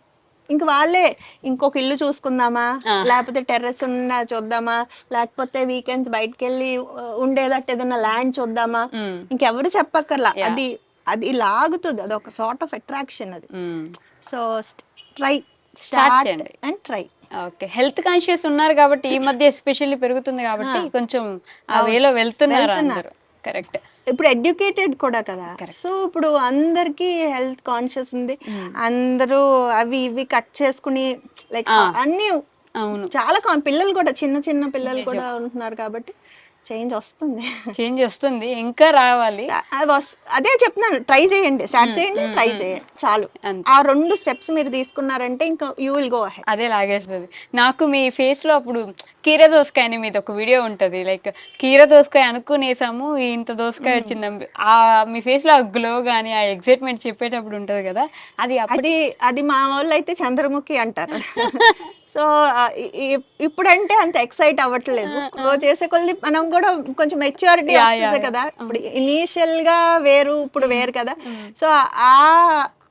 ఇంక వాళ్ళే ఇంకొక ఇల్లు చూసుకుందామా, Ah. లేకపోతే టెర్రస్ ఉన్న చూద్దామా, లేకపోతే వీకెండ్స్ బయటకు వెళ్ళి ఉండేదట్టు ఏదైనా ల్యాండ్ చూద్దామా, మ్మ్. ఇంకెవరు చెప్పక్కర్లా. Yeah. అది అది లాగుతుంది, అది ఒక సార్ట్ ఆఫ్ అట్రాక్షన్ అది. మ్మ్. సో ట్రై, Start స్టార్ట్ చేయండి. And try. Okay. Health conscious ఉన్నారు కాబట్టి ఈ మధ్య ఎస్పెషల్లీ పెరుగుతుంది కాబట్టి కొంచెం ఆ అవును. వేలో వెళ్తున్నారు వెళ్తున్నారు. అందరూ. కరెక్ట్. ఇప్పుడు ఎడ్యుకేటెడ్ కూడా కదా, Correct. సో ఇప్పుడు అందరికి హెల్త్ కాన్షియస్ ఉంది. మ్మ్. అందరూ అవి ఇవి కట్ చేసుకుని లైక్ Ah. అన్ని అవును. చాలా పిల్లలు కూడా చిన్న చిన్న పిల్లలు కూడా ఉంటున్నారు కాబట్టి చేంజ్ వస్తుంది. చేంజ్ వస్తుంది, ఇంకా రావాలి. అదే చెప్తున్నాను, ట్రై చేయండి, స్టార్ట్ చేయండి, ట్రై చేయండి, చాలు. అంతే. ఆ 2 స్టెప్స్ మీరు తీసుకున్నారంటే ఇంకా యూ విల్ గో అహెడ్. అదే లాగేస్తుంది. నాకు మీ ఫేస్ లో అప్పుడు కీర దోసకాయ అని మీద ఒక వీడియో ఉంటది, లైక్ కీర దోసకాయ అనుకునేసాము ఇంత దోసకాయ వచ్చింది. ఆ మీ ఫేస్ లో ఆ గ్లో గానీ ఆ ఎక్సైట్మెంట్ చెప్పేటప్పుడు ఉంటది కదా, అది అది అది మా వాళ్ళు అయితే చంద్రముఖి అంటారు. సో ఇప్పుడంటే అంత ఎక్సైట్ అవ్వట్లేదు. గ్రో చేసే కొద్ది మనం కూడా కొంచెం మెచ్యూరిటీ Yeah, వస్తుంది yeah, కదా. ఇప్పుడు ఇనీషియల్ గా వేరు, ఇప్పుడు వేరు కదా. సో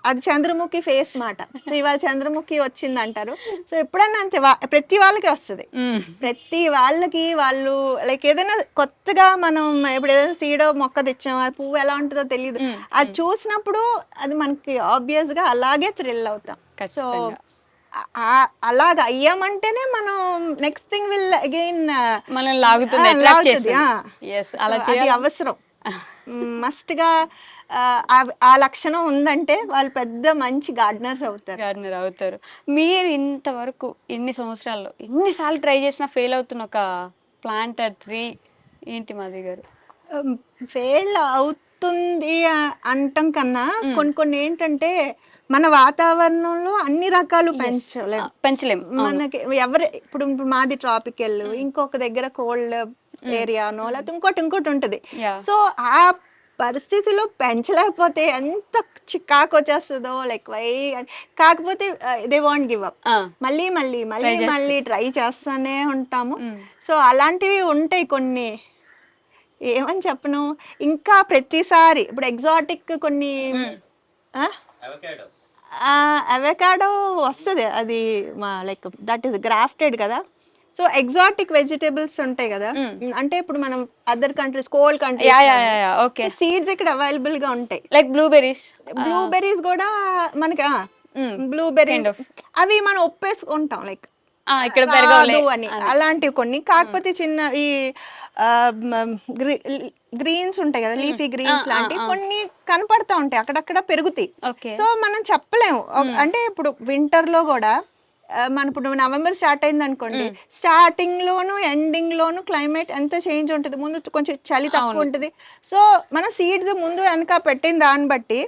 అది చంద్రముఖి ఫేస్ మాట. సో ఇవాళ చంద్రముఖి వచ్చింది అంటారు. సో ఎప్పుడన్నా అంతే, ప్రతి వాళ్ళకి వస్తుంది. ప్రతి వాళ్ళకి వాళ్ళు లైక్ ఏదైనా కొత్తగా మనం ఇప్పుడు ఏదైనా సీడో మొక్క తెచ్చాం, అది పువ్వు ఎలా ఉంటుందో తెలియదు. అది చూసినప్పుడు అది మనకి ఆబ్వియస్ గా అలాగే థ్రిల్ అవుతాం. సో అలాగ అయ్యామంటేనే మనం నెక్స్ట్ థింగ్ విల్ అగైన్ మనల్ని లాగుతుంది, attract చేస్తుంది. Yes, అలా అది చేయాలి. అవసరం. మస్ట్ గా ఆ లక్షణం ఉందంటే వాళ్ళు పెద్ద మంచి గార్డెనర్స్ అవుతారు. గార్డెనర్ అవుతారు. మీరు ఇంతవరకు ఎన్ని సంవత్సరాల్లో ఎన్నిసార్లు ట్రై చేసినా ఫెయిల్ అవుతున్న ఒక ప్లాంట్ ట్రీ ఏంటి మాది గారు? ఫెయిల్ అవుతుంది అంటాం కన్నా కొన్ని ఏంటంటే మన వాతావరణంలో అన్ని రకాలు పెంచలేం. మనకి ఇప్పుడు మాది ట్రాపికల్, ఇంకొక దగ్గర కోల్డ్ ఏరియానో లేకపోతే ఇంకోటి ఉంటది. Yeah. సో ఆ పరిస్థితిలో పెంచలేకపోతే ఎంత చికాకు వచ్చేస్తుందో, లైక్ కాకపోతే దే వాంట్ గివ్ అప్. మళ్ళీ మళ్ళీ మళ్ళీ మళ్ళీ ట్రై చేస్తానే ఉంటాము. సో అలాంటివి ఉంటాయి కొన్ని, ఏమని చెప్పను. ఇంకా ప్రతిసారి ఇప్పుడు ఎగ్జాటిక్ కొన్ని అవకాడో వస్తుంది, అది లైక్ దట్ ఈస్ గ్రాఫ్టెడ్ కదా. సో ఎగ్జాటిక్ వెజిటేబుల్స్ ఉంటాయి కదా, అంటే ఇప్పుడు మనం other countries, cold countries seeds ఇక్కడ అవైలబుల్ గా ఉంటాయి. లైక్ బ్లూబెర్రీస్ కూడా మనకి బ్లూబెర్రీస్ అవి మనం ఒప్పేసుకుంటాం. లైక్ ఇక్కడ రాదు పెరగవులే అని అని. అలాంటివి కొన్ని. కాకపోతే చిన్న ఈ గ్రీన్స్ ఉంటాయి కదా, లీఫీ గ్రీన్స్ లాంటివి కొన్ని కనపడతా ఉంటాయి, అక్కడక్కడ పెరుగుతాయి. ఓకే. సో మనం చెప్పలేము. అంటే ఇప్పుడు వింటర్ లో కూడా మన ఇప్పుడు నవంబర్ స్టార్ట్ అయింది అనుకోండి, స్టార్టింగ్ లోను ఎండింగ్ లోను క్లైమేట్ ఎంత చేంజ్ ఉంటుంది. ముందు కొంచెం చలి తక్కువ ఉంటుంది. సో మన సీడ్స్ ముందు వెనక పెట్టిన దాన్ని బట్టి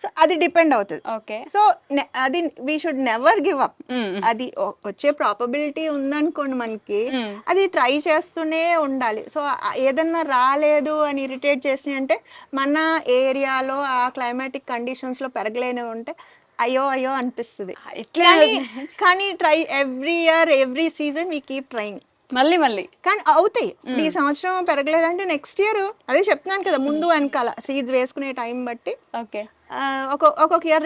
సో అది డిపెండ్ అవుతుంది. ఓకే. సో అది we should never give up. అది వచ్చే ప్రాబబిలిటీ ఉందనుకోండి మనకి, అది ట్రై చేస్తూనే ఉండాలి. సో ఏదన్నా రాలేదు అని ఇరిటేట్ చేసినాయి అంటే మన ఏరియాలో ఆ క్లైమాటిక్ కండిషన్స్ లో పెరగలేనివి ఉంటే అయ్యో అయ్యో అనిపిస్తుంది. కానీ try every year every season we keep trying. మళ్ళీ కానీ అవుతాయి. ఇప్పుడు ఈ సంవత్సరం పెరగలేదంటే నెక్స్ట్ ఇయర్ అదే చెప్తున్నాను కదా, ముందు వెనకాల సీడ్స్ వేసుకునే టైం బట్టి ఓకే ఒక్కొక్క ఇయర్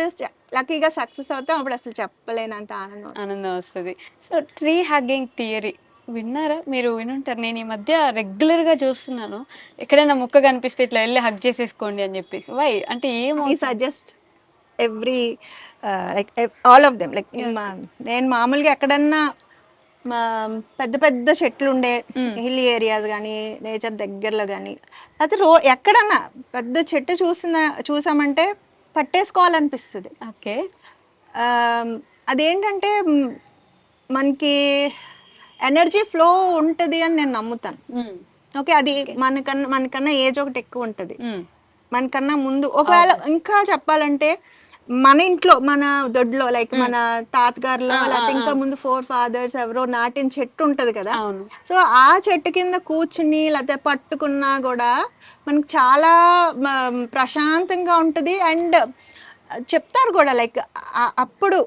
లక్కీగా సక్సెస్ అవుతాం. అప్పుడు అసలు చెప్పలేనంత ఆనందం వస్తుంది. సో ట్రీ హగ్గింగ్ థియరీ విన్నారా? మీరు వినుంటారు. నేను ఈ మధ్య రెగ్యులర్గా చూస్తున్నాను, ఎక్కడైనా మొక్క కనిపిస్తే ఇట్లా వెళ్ళి హగ్ చేసేసుకోండి అని చెప్పేసి. వై అంటే ఈ suggest every like all of them. Like నేను మామూలుగా ఎక్కడన్నా పెద్ద పెద్ద చెట్లు ఉండే హిల్ ఏరియాస్ కానీ నేచర్ దగ్గరలో కానీ అయితే ఎక్కడన్నా పెద్ద చెట్టు చూసామంటే పట్టేసుకోవాలనిపిస్తుంది. ఓకే. అదేంటంటే మనకి ఎనర్జీ ఫ్లో ఉంటుంది అని నేను నమ్ముతాను. ఓకే, అది మనకన్నా ఏజ్ ఒకటి ఎక్కువ ఉంటుంది, మనకన్నా ముందు. ఒకవేళ ఇంకా చెప్పాలంటే మన ఇంట్లో మన దొడ్లో లైక్ మన తాతగారులో లేకపోతే ఇంకా ముందు 4 fathers ఎవరో నాటిన చెట్టు ఉంటది కదా. సో ఆ చెట్టు కింద కూర్చుని లేకపోతే పట్టుకున్నా కూడా మనకు చాలా ప్రశాంతంగా ఉంటుంది. అండ్ చెప్తారు కూడా లైక్ అప్పుడు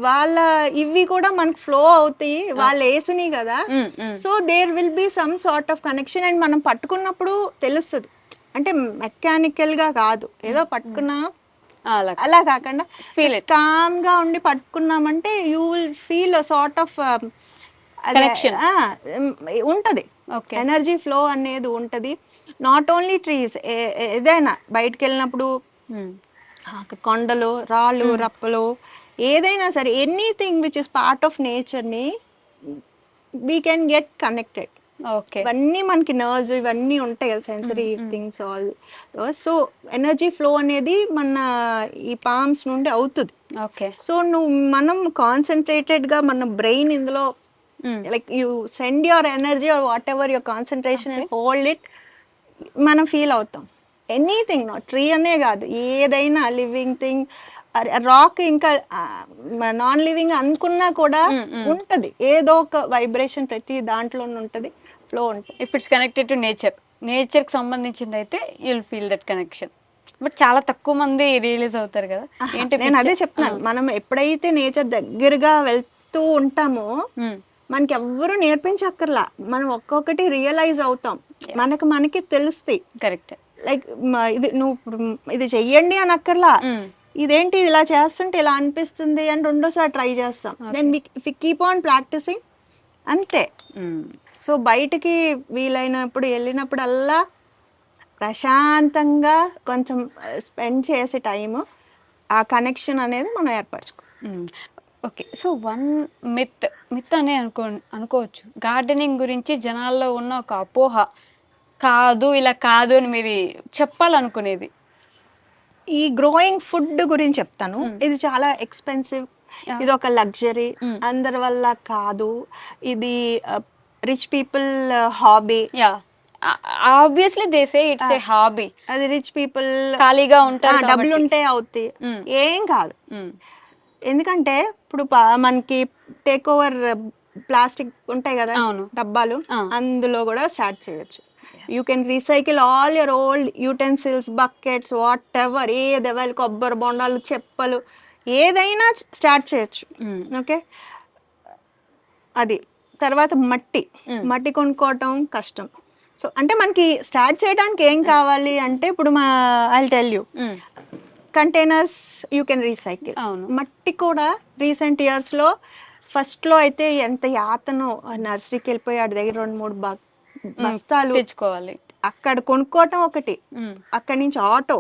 వాళ్ళ ఇవి కూడా మనకు ఫ్లో అవుతాయి, వాళ్ళు వేసినాయి కదా. So there will be some sort of connection. And మనం పట్టుకున్నప్పుడు తెలుస్తుంది, అంటే మెకానికల్ గా కాదు, ఏదో పట్టుకున్నా అలా కాకుండా కామ్ గా ఉండి పట్టుకున్నామంటే you will feel sort of ఉంటది, ఎనర్జీ ఫ్లో అనేది ఉంటది. నాట్ ఓన్లీ ట్రీస్, ఏదైనా బయటకు వెళ్ళినప్పుడు కొండలు రాళ్ళు రప్పలు ఏదైనా సరే, anything which is part of nature ని వీ కెన్ గెట్ కనెక్టెడ్. ఇవన్నీ మనకి నర్వ్స్ ఇవన్నీ ఉంటాయి కదా, sensory things all. So energy flow అనేది మన ఈ పామ్స్ నుండి అవుతుంది. సో మనం కాన్సన్ట్రేటెడ్ గా మన బ్రెయిన్ ఇందులో like you send your energy or whatever your concentration and hold it, మనం ఫీల్ అవుతాం. ఎనీథింగ్, ట్రీ అనే కాదు, ఏదైనా లివింగ్ థింగ్, రాక్ ఇంకా నాన్ లివింగ్ అనుకున్నా కూడా ఉంటది ఏదో ఒక వైబ్రేషన్, ప్రతి దాంట్లో ఉంటది, ఫ్లో ఉంటుంది. If it's connected to nature కి సంబంధించింది అయితే you'll feel that connection. But చాలా తక్కువ మంది రియలైజ్ అవుతారు కదా. నేను అదే చెప్తున్నాను, మనం ఎప్పుడైతే నేచర్ దగ్గరగా వెళ్తూ ఉంటామో మనకి ఎవ్వరూ నేర్పించక్కర్లా, మనం ఒక్కొక్కటి రియలైజ్ అవుతాం, మనకి తెలుస్తాయి. కరెక్ట్. లైక్ ఇది నువ్వు ఇది చెయ్యండి అని అక్కర్లా, ఇదేంటి ఇలా చేస్తుంటే ఇలా అనిపిస్తుంది అని రెండోసారి ట్రై చేస్తాం. దెన్ కీప్ ఆన్ ప్రాక్టీసింగ్, అంతే. సో బయటికి వీలైనప్పుడు వెళ్ళినప్పుడల్లా ప్రశాంతంగా కొంచెం స్పెండ్ చేసే టైము, ఆ కనెక్షన్ అనేది మనం ఏర్పరచుకో. ఓకే. సో వన్ మిత్ అనే అనుకోవచ్చు, గార్డెనింగ్ గురించి జనాల్లో ఉన్న ఒక అపోహ, కాదు ఇలా కాదు అని మీరు చెప్పాలనుకునేది. ఈ గ్రోయింగ్ ఫుడ్ గురించి చెప్తాను. ఇది చాలా ఎక్స్పెన్సివ్, ఇది ఒక లగ్జరీ, అందరి వల్ల కాదు, ఇది rich people hobby. Obviously they say it's a hobby. అది రిచ్ పీపుల్ ఖాళీగా ఉంటారు, డబ్బులు ఉంటే అవుతాయి, ఏం కాదు. ఎందుకంటే ఇప్పుడు మనకి టేక్ ఓవర్ ప్లాస్టిక్ ఉంటాయి కదా డబ్బాలు, అందులో కూడా స్టార్ట్ చేయొచ్చు. You can recycle all your old utensils, buckets, what ever, ఏదైనా కొబ్బరి బొండాలు, చెప్పలు, ఏదైనా స్టార్ట్ చేయొచ్చు. ఓకే, అది. తర్వాత మట్టి కొనుక్కోవటం కష్టం. సో అంటే మనకి స్టార్ట్ చేయడానికి ఏం కావాలి అంటే, ఇప్పుడు I tell you, containers you can recycle. మట్టి కూడా రీసెంట్ ఇయర్స్లో ఫస్ట్లో అయితే ఎంత యాతనో, నర్సరీకి వెళ్ళిపోయి ఆడి దగ్గర 2-3 బస్తాలు తెచ్చుకోవాలి, అక్కడ కొనుక్కోవటం ఒకటి, అక్కడి నుంచి ఆటో,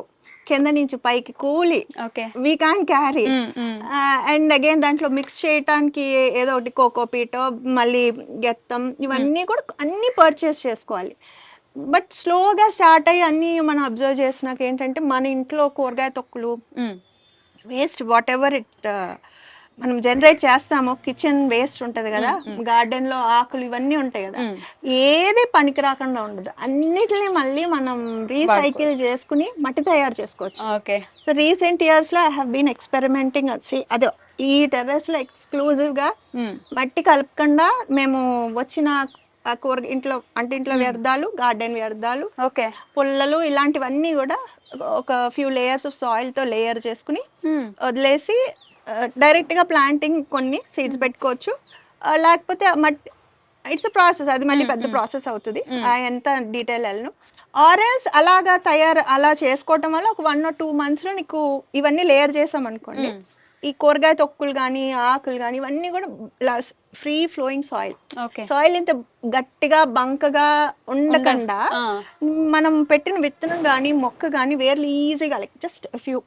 కింద నుంచి పైకి కూలి, okay. We can carry. And again దాంట్లో మిక్స్ చేయటానికి ఏదో ఒకటి కోకోపీటో, మళ్ళీ గెత్తం, ఇవన్నీ కూడా అన్నీ పర్చేస్ చేసుకోవాలి. బట్ స్లోగా స్టార్ట్ అయ్యి అన్నీ మనం అబ్జర్వ్ చేసినాక ఏంటంటే మన ఇంట్లో కూరగాయ తొక్కులు, వేస్ట్ వాట్ ఎవర్ ఇట్ మనం జనరేట్ చేస్తామో, కిచెన్ వేస్ట్ ఉంటుంది కదా, గార్డెన్లో ఆకులు ఇవన్నీ ఉంటాయి కదా, ఏది పనికి రాకుండా ఉండదు. అన్నిటిని మళ్ళీ మనం రీసైకిల్ చేసుకుని మట్టి తయారు చేసుకోవచ్చు. ఓకే. సో రీసెంట్ ఇయర్స్లో ఐ హ్యావ్ బీన్ ఎక్స్పెరిమెంటింగ్. అదే ఈ టెర్రస్లో ఎక్స్క్లూజివ్గా మట్టి కలపకుండా మేము వచ్చిన ఇంట్లో అంటే ఇంట్లో వ్యర్థాలు, గార్డెన్ వ్యర్థాలు, ఓకే, పుల్లలు ఇలాంటివన్నీ కూడా ఒక ఫ్యూ లేయర్స్ ఆఫ్ సాయిల్తో లేయర్ చేసుకుని వదిలేసి డైరెక్ట్గా ప్లాంటింగ్ కొన్ని సీడ్స్ పెట్టుకోవచ్చు. లేకపోతే మట్టి ఇట్స్ అ ప్రాసెస్, అది మళ్ళీ పెద్ద ప్రాసెస్ అవుతుంది, ఎంత డీటెయిల్ వెళ్ళను. ఆరెల్స్ అలాగా అలా చేసుకోవటం వల్ల ఒక 1 or 2 monthsలో నీకు ఇవన్నీ లేయర్ చేసాం అనుకోండి, ఈ కూరగాయ తొక్కులు కానీ ఆకులు కానీ ఇవన్నీ కూడా ఫ్రీ ఫ్లోయింగ్ సాయిల్. సాయిల్ ఇంత గట్టిగా బంకగా ఉండకుండా మనం పెట్టిన విత్తనం కానీ మొక్క కానీ వేర్లు ఈజీగా లైక్ జస్ట్ ఫ్యూ,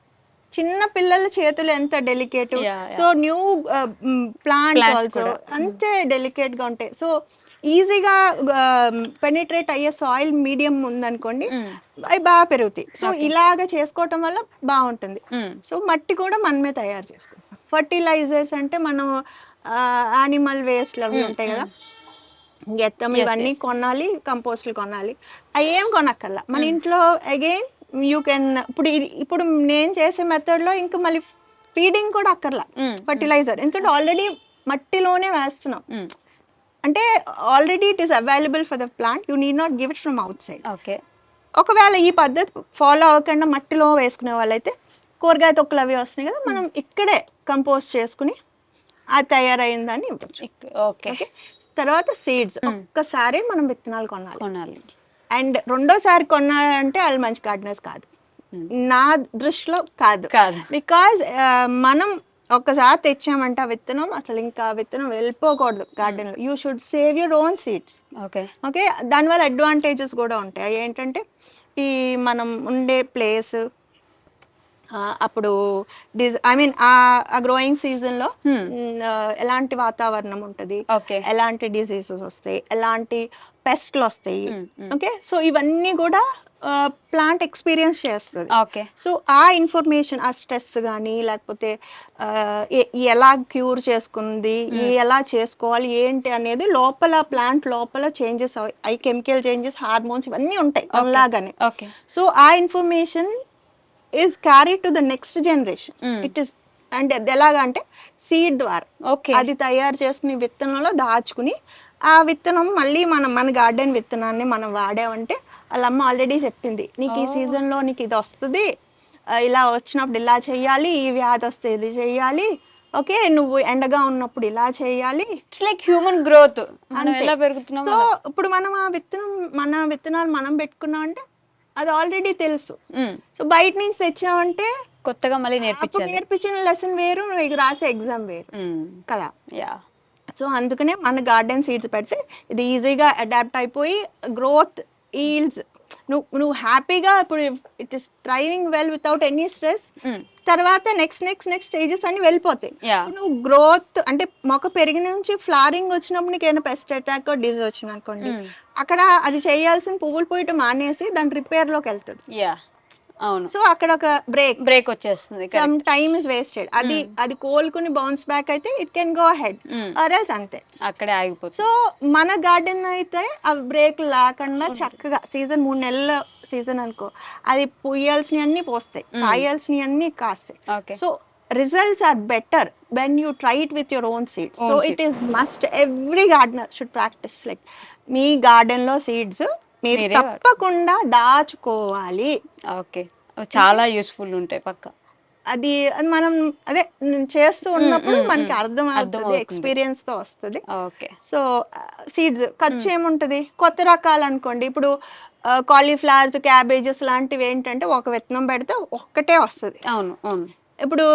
చిన్న పిల్లల చేతులు ఎంత delicate, so new plants also అంతే డెలికేట్ గా ఉంటాయి. సో ఈజీగా పెనిట్రేట్ అయ్యే సాయిల్ మీడియం ఉందనుకోండి, అవి బాగా పెరుగుతాయి. సో ఇలాగ చేసుకోవటం వల్ల బాగుంటుంది. సో మట్టి కూడా మనమే తయారు చేసుకుంటాం. ఫర్టిలైజర్స్ అంటే మనం యానిమల్ వేస్ట్లు అవి ఉంటాయి కదా, గెత్తం, ఇవన్నీ కొనాలి, కంపోస్ట్లు కొనాలి. అవి ఏం కొనక్కర్లా, మన ఇంట్లో అగైన్ యూ కెన్. ఇప్పుడు నేను చేసే మెథడ్లో ఇంకా మళ్ళీ ఫీడింగ్ కూడా అక్కర్లా ఫర్టిలైజర్, ఎందుకంటే ఆల్రెడీ మట్టిలోనే వేస్తున్నాం. అంటే already it is available for the plant, you need not give it from out side. Okay. ఒకవేళ ఈ పద్ధతి ఫాలో అవ్వకుండా మట్టిలో వేసుకునే వాళ్ళైతే కూరగాయ తొక్కులు అవి వస్తున్నాయి కదా, మనం ఇక్కడే కంపోస్ట్ చేసుకుని అది తయారైందని ఇవ్వచ్చు. ఓకే. తర్వాత సీడ్స్ ఒక్కసారి మనం విత్తనాలు కొనాలి. అండ్ రెండోసారి కొన్నారంటే వాళ్ళు మంచి గార్డెనర్స్ కాదు, నా దృష్టిలో కాదు. బికాజ్ మనం ఒక్కసారి తెచ్చామంటే ఆ విత్తనం అసలు ఇంకా విత్తనం వెళ్ళిపోకూడదు గార్డెన్లో. You should save your own seeds. Okay. దానివల్ల అడ్వాంటేజెస్ కూడా ఉంటాయి. ఏంటంటే ఈ మనం ఉండే ప్లేస్, అప్పుడు ఆ గ్రోయింగ్ సీజన్లో ఎలాంటి వాతావరణం ఉంటుంది, ఎలాంటి డిసీజెస్ వస్తాయి, ఎలాంటి పెస్ట్లు వస్తాయి. ఓకే. సో ఇవన్నీ కూడా ప్లాంట్ ఎక్స్పీరియన్స్ చేస్తుంది. సో ఆ ఇన్ఫర్మేషన్, ఆ స్ట్రెస్ కానీ లేకపోతే ఎలా క్యూర్ చేసుకుంది, ఎలా చేసుకోవాలి ఏంటి అనేది లోపల ప్లాంట్ లోపల చేంజెస్ అవి కెమికల్ చేంజెస్, హార్మోన్స్ ఇవన్నీ ఉంటాయి అలాగానే. సో ఆ information is carry to the next generation. It is అంటే ఎలాగా అంటే సీడ్ ద్వారా అది తయారు చేసుకుని విత్తనంలో దాచుకుని, ఆ విత్తనం మళ్ళీ మన గార్డెన్ విత్తనాన్ని మనం వాడామంటే వాళ్ళ అమ్మ ఆల్రెడీ చెప్పింది, నీకు ఈ సీజన్లో నీకు ఇది వస్తుంది, ఇలా వచ్చినప్పుడు ఇలా చెయ్యాలి, ఈ వ్యాధి వస్తే ఇది చెయ్యాలి, ఓకే, నువ్వు ఎండగా ఉన్నప్పుడు ఇలా చేయాలి. It's like human growth. So ఇప్పుడు మనం ఆ విత్తనాలు మనం పెట్టుకున్నాం అంటే అది ఆల్రెడీ తెలుసు. సో బయట నుంచి తెచ్చామంటే కొత్తగా మళ్ళీ నేర్పించిన లెసన్ వేరు, నువ్వు రాసే ఎగ్జామ్ వేరు కదా. సో అందుకనే మన గార్డెన్ సీడ్స్ పెడితే ఇది ఈజీగా అడాప్ట్ అయిపోయి గ్రోత్, ఈల్డ్స్, నువ్వు హ్యాపీగా ఇప్పుడు it is thriving well without any stress. తర్వాత నెక్స్ట్ స్టేజెస్ అన్ని వెళ్ళిపోతాయి. నువ్వు గ్రోత్ అంటే మొక్క పెరిగిన నుంచి ఫ్లవరింగ్ వచ్చినప్పుడు నీకు ఏమైనా పెస్ట్ అటాక్, డిజీజ్ వచ్చింది అనుకోండి, అక్కడ అది చేయాల్సిన పువ్వులు పోయటం మానేసి దాని రిపేర్ లోకి వెళ్తుంది. సో అక్కడ ఒక బ్రేక్ వచ్చేస్తుంది, సమ్ టైమ్ ఇస్ వేస్టెడ్. అది కోలుకుని బౌన్స్ బ్యాక్ అయితే it can go ahead, or else అంతే అక్కడే ఆగిపోతుంది. సో మన గార్డెన్ అయితే ఆ బ్రేక్ లేకుండా చక్కగా సీజన్ 3 నెలల సీజన్ అనుకో, అది పూయాల్సినవి అన్ని పోస్తాయి, కాయాల్సినవి అన్ని కాస్తాయి. So results are better when you try it with your own seeds. So it is must, every gardener should practise. Like మీ గార్డెన్ లో సీడ్స్ మీరు తప్పకుండా దాచుకోవాలి. ఓకే, చాలా యూస్ఫుల్ ఉంటాయి పక్క. అది మనం అదే చేస్తూ ఉన్నప్పుడు మనకి అర్థం అవుతుంది, ఎక్స్పీరియన్స్ తో వస్తుంది. సో సీడ్స్ ఖర్చు ఏముంటది, కొత్త రకాలు అనుకోండి, ఇప్పుడు కాలీఫ్లవర్స్, క్యాబేజెస్ లాంటివి ఏంటంటే ఒక విత్తనం పెడితే ఒక్కటే వస్తుంది. ఇప్పుడు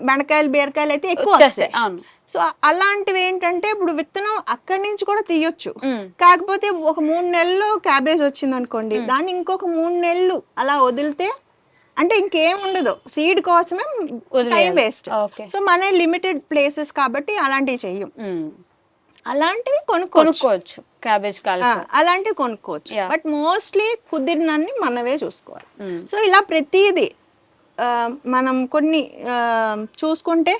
బెండకాయలు బీరకాయలు అయితే ఎక్కువ వచ్చేస్తాయి. వస్తాయి. అవును. సో అలాంటివి ఏంటంటే ఇప్పుడు విత్తనం అక్కడి నుంచి కూడా తీయొచ్చు. ఉమ్, కాకపోతే ఒక 3 నెలలు క్యాబేజ్ వచ్చింది అనుకోండి, దాన్ని ఇంకొక 3 నెలలు అలా వదిలితే అంటే ఇంకేం ఉండదు, సీడ్ కోసమే టైం వదిలేయాలి. వేస్ట్. ఓకే. సో మన లిమిటెడ్ ప్లేసెస్ కాబట్టి అలాంటివి చెయ్యం. అలాంటివి కొనుక్కోవచ్చు. కొనుక్కోవచ్చు క్యాబేజ్ కాలిఫ్లవర్. అలాంటివి కొనుక్కోవచ్చు. Yeah. బట్ మోస్ట్లీ కుదిరినన్ని మనమే చూసుకోవాలి. సో ఇలా ప్రతిదీ మనం కొన్ని చూసుకుంటే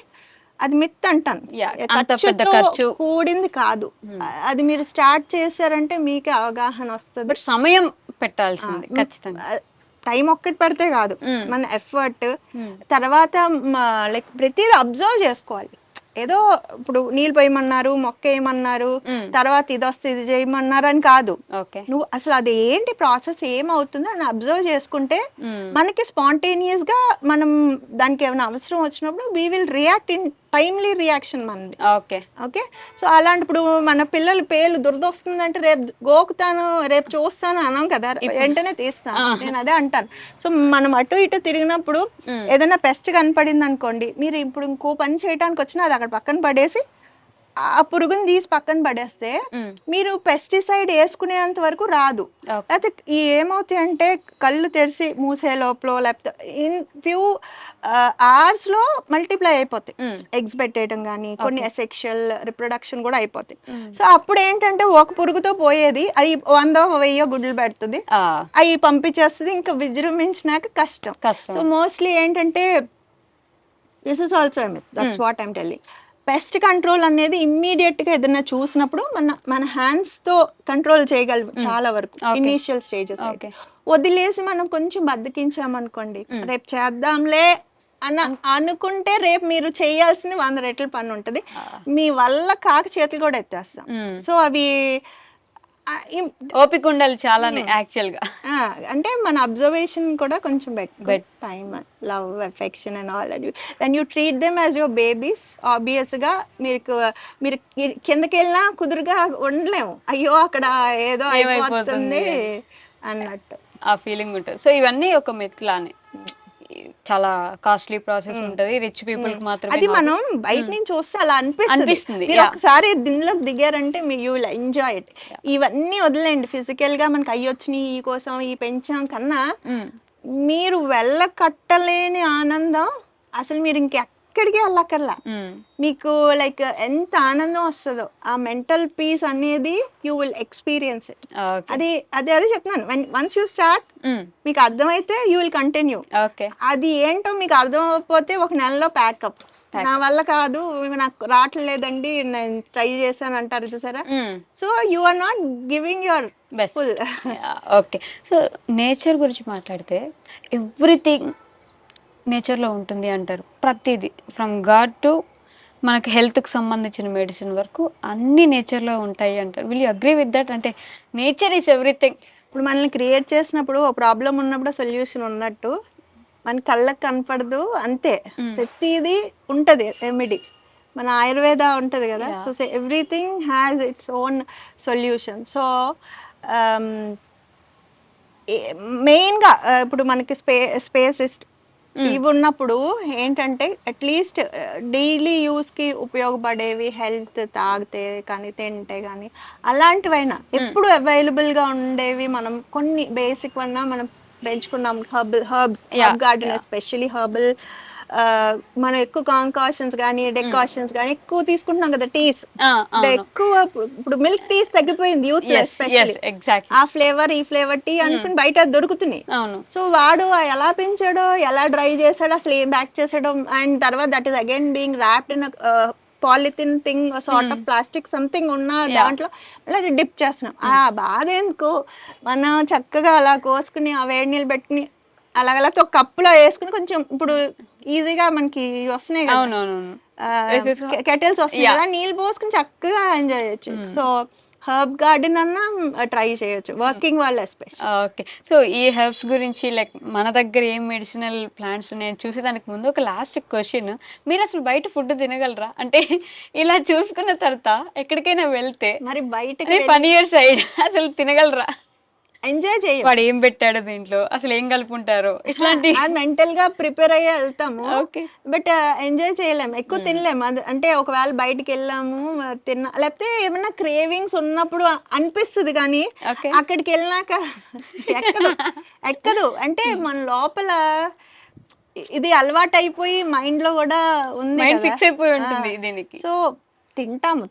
అది మిత్ అంటాను. Yeah, అంత పెద్ద ఖర్చుతో ఖర్చు. కూడింది కాదు. అది మీరు స్టార్ట్ చేశారంటే మీకే అవగాహన వస్తుంది. బట్ సమయం పెట్టాల్సింది ఖచ్చితంగా. టైం ఒక్కటి పెడితే కాదు, Mm. మన ఎఫర్ట్ Mm. తర్వాత లైక్ ప్రతిదీ అబ్జర్వ్ చేసుకోవాలి. ఏదో ఇప్పుడు నీళ్ళు పోయమన్నారు, మొక్క వేయమన్నారు, Mm. తర్వాత ఇది వస్తే ఇది చేయమన్నారు అని కాదు. ఓకే. నువ్వు అసలు అది ఏంటి ప్రాసెస్ ఏమవుతుందో అని అబ్జర్వ్ చేసుకుంటే మనకి స్పాంటేనియస్ గా మనం దానికి ఏమైనా అవసరం వచ్చినప్పుడు we will react in timely reaction మనది. ఓకే. ఓకే, సో అలాంటి ఇప్పుడు మన పిల్లలు పేర్లు దురదొస్తుందంటే రేపు గోకుతాను, రేపు చూస్తాను అన్నాం కదా, వెంటనే తీస్తాను. నేను అదే అంటాను. సో మనం అటు ఇటు తిరిగినప్పుడు ఏదైనా పెస్ట్ కనపడింది అనుకోండి, మీరు ఇప్పుడు ఇంకో పని చేయడానికి వచ్చినా అది అక్కడ పక్కన పడేసి ఆ పురుగుని తీసి పక్కన పడేస్తే మీరు పెస్టిసైడ్ వేసుకునేంత వరకు రాదు. లేకపోతే ఈ ఏమవుతాయి అంటే కళ్ళు తెరిచి మూసే లోపల లేకపోతే ఇన్ ఫ్యూ అవర్స్ లో మల్టిప్లై అయిపోతాయి. ఎగ్స్ పెట్టేయడం కానీ కొన్ని సెక్షువల్ రిప్రొడక్షన్ కూడా అయిపోతాయి. సో అప్పుడు ఏంటంటే ఒక పురుగుతో పోయేది అది 100-1000 గుడ్లు పెడుతుంది, అవి పంపించేస్తుంది, ఇంకా విజృంభించినాక కష్టం. సో మోస్ట్లీ ఏంటంటే this is also myth, that's what I'm telling. Pest control అనేది ఇమ్మీడియట్ గా ఏదైనా చూసినప్పుడు మన హ్యాండ్స్ తో కంట్రోల్ చేయగలము చాలా వరకు ఇనీషియల్ స్టేజెస్. వదిలేసి మనం కొంచెం బద్దకించామనుకోండి, రేపు చేద్దాంలే అనుకుంటే రేపు మీరు చేయాల్సింది 100 రెట్ల పని ఉంటుంది. మీ వల్ల కాక చేతులు కూడా ఎత్తేస్తాం. సో అవి ఓపిక ఉండాలి చాలానే యాక్చువల్ గా. అంటే మన అబ్జర్వేషన్ కూడా కొంచెం బెట్ time, love, affection and all that. When you treat them as your babies, obvious గా మీరు కిందకి వెళ్ళినా కుదురుగా ఉండలేము, అయ్యో అక్కడ ఏదో అయిపోతుంది అన్నట్టు ఆ ఫీలింగ్ ఉంటుంది. సో ఇవన్నీ ఒక మిత్లానే చాలా కాస్ట్లీ ప్రాసెస్ ఉంటది, రిచ్ పీపుల్ కి మాత్రమే. అది మనం బయట నుంచి చూస్తే అలా అనిపిస్తుంది. మీరు ఒకసారి దీనిలోకి దిగారంటే మీరు యూ విల్ ఎంజాయ్ ఇట్. ఇవన్నీ వదిలేండి, ఫిజికల్ గా మనకి అయ్యొచ్చినాయి ఈ కోసం ఈ పెంచాం కన్నా మీరు వెళ్ళకట్టలేని ఆనందం అసలు మీరు ఇంకెక్కడికి వెళ్ళక్కర్లా. మీకు లైక్ ఎంత ఆనందం వస్తుందో ఆ మెంటల్ పీస్ అనేది యూ విల్ ఎక్స్పీరియన్స్ ఇట్. అది అదే చెప్తున్నాను, వన్స్ యూ స్టార్ట్ మీకు అర్థమైతే యూ విల్ కంటిన్యూ. అది ఏంటో మీకు అర్థం అవ్వకపోతే ఒక నెలలో ప్యాకప్, నా వల్ల కాదు, నాకు రావట్లేదండి, నేను ట్రై చేశాను అంటారు చూసారా. So you are not giving your best. Okay. So nature గురించి మాట్లాడితే ఎవ్రీథింగ్ నేచర్లో ఉంటుంది అంటారు. ప్రతిదీ ఫ్రమ్ గాడ్ టు మనకి హెల్త్కి సంబంధించిన మెడిసిన్ వరకు అన్నీ నేచర్లో ఉంటాయి అంటారు. Will you agree with that? అంటే నేచర్ ఈస్ ఎవ్రీథింగ్. ఇప్పుడు మనల్ని క్రియేట్ చేసినప్పుడు ఒక ప్రాబ్లం ఉన్నప్పుడు సొల్యూషన్ ఉన్నట్టు మన కళ్ళకి కనపడదు అంతే, ప్రతిదీ ఉంటుంది రెమెడీ. మన ఆయుర్వేద ఉంటుంది కదా, so everything has its own solution. So మెయిన్గా ఇప్పుడు మనకి స్పేస్ రిస్ట్ ఇవి ఉన్నప్పుడు ఏంటంటే అట్లీస్ట్ డైలీ యూస్కి ఉపయోగపడేవి, హెల్త్ తాగితే కానీ తింటే కానీ అలాంటివైనా ఎప్పుడు అవైలబుల్గా ఉండేవి మనం కొన్ని బేసిక్ అన్నా మనం పెంచుకున్నాం. హర్బ్ గార్డెన్ ఎస్పెషల్లీ హర్బల్, మనం ఎక్కువ కాంకాషన్స్ కానీ డెకాషన్స్ కానీ ఎక్కువ తీసుకుంటున్నాం కదా, టీస్ ఎక్కువ. ఇప్పుడు మిల్క్ టీస్ తగ్గిపోయింది యూత్ ఎస్పెషల్లీ, ఆ ఫ్లేవర్ ఈ ఫ్లేవర్ టీ అనుకుని బయట దొరుకుతున్నాయి. సో వాడు ఎలా పెంచాడో ఎలా డ్రై చేశాడో అసలు ఏం బ్యాక్ చేసాడో, అండ్ తర్వాత that is again being wrapped in polythene thing, sort of plastic something ఉన్న దాంట్లో అలా డిప్ చేస్తున్నాం. ఆ బాధ ఎందుకు, మనం చక్కగా అలా కోసుకుని ఆ వేడి నీళ్ళు పెట్టుకుని అలాగలా ఒక కప్పులో వేసుకుని కొంచెం ఇప్పుడు ఈజీగా మనకి వస్తున్నాయి కదా కెటిల్స్ వస్తున్నాయి కదా, నీళ్ళు పోసుకుని చక్కగా ఎంజాయ్ చేయొచ్చు. సో హర్బ్ గార్డెన్ అన్నా ట్రై చేయొచ్చు వర్కింగ్ వాళ్ళు ఎస్పెషల్. ఓకే. సో ఈ హెర్బ్స్ గురించి లైక్ మన దగ్గర ఏం మెడిసినల్ ప్లాంట్స్ నేను చూసి దానికి ముందు ఒక లాస్ట్ క్వశ్చన్, మీరు అసలు బయట ఫుడ్ తినగలరా? అంటే ఇలా చూసుకున్న తర్వాత ఎక్కడికైనా వెళ్తే మరి బయటకి పనీర్ సైడ్ అసలు తినగలరా? ఎంజాయ్ చేయం. వాడు ఏం పెట్టాడు దీంట్లో, అసలు ఏం కలుపుంటారో ఇట్లాంటి. అది మెంటల్ గా ప్రిపేర్ అయ్యి వెళ్తాము, ఓకే. బట్ ఎంజాయ్ చేయలేము, ఎక్కువ తినలేము. అది అంటే ఒకవేళ బయటికి వెళ్ళాము తిన్నా, లేకపోతే ఏమైనా క్రేవింగ్స్ ఉన్నప్పుడు అనిపిస్తుంది, కానీ ఓకే. అక్కడికి వెళ్ళినాక ఎక్కదు ఎక్కదు. అంటే మన లోపల ఇది అలవాటు అయిపోయి మైండ్ లో కూడా ఉంది మైండ్ కదా. ఫిక్స్ అయిపోయి ఉంటుంది దీనికి. సో తింటాము,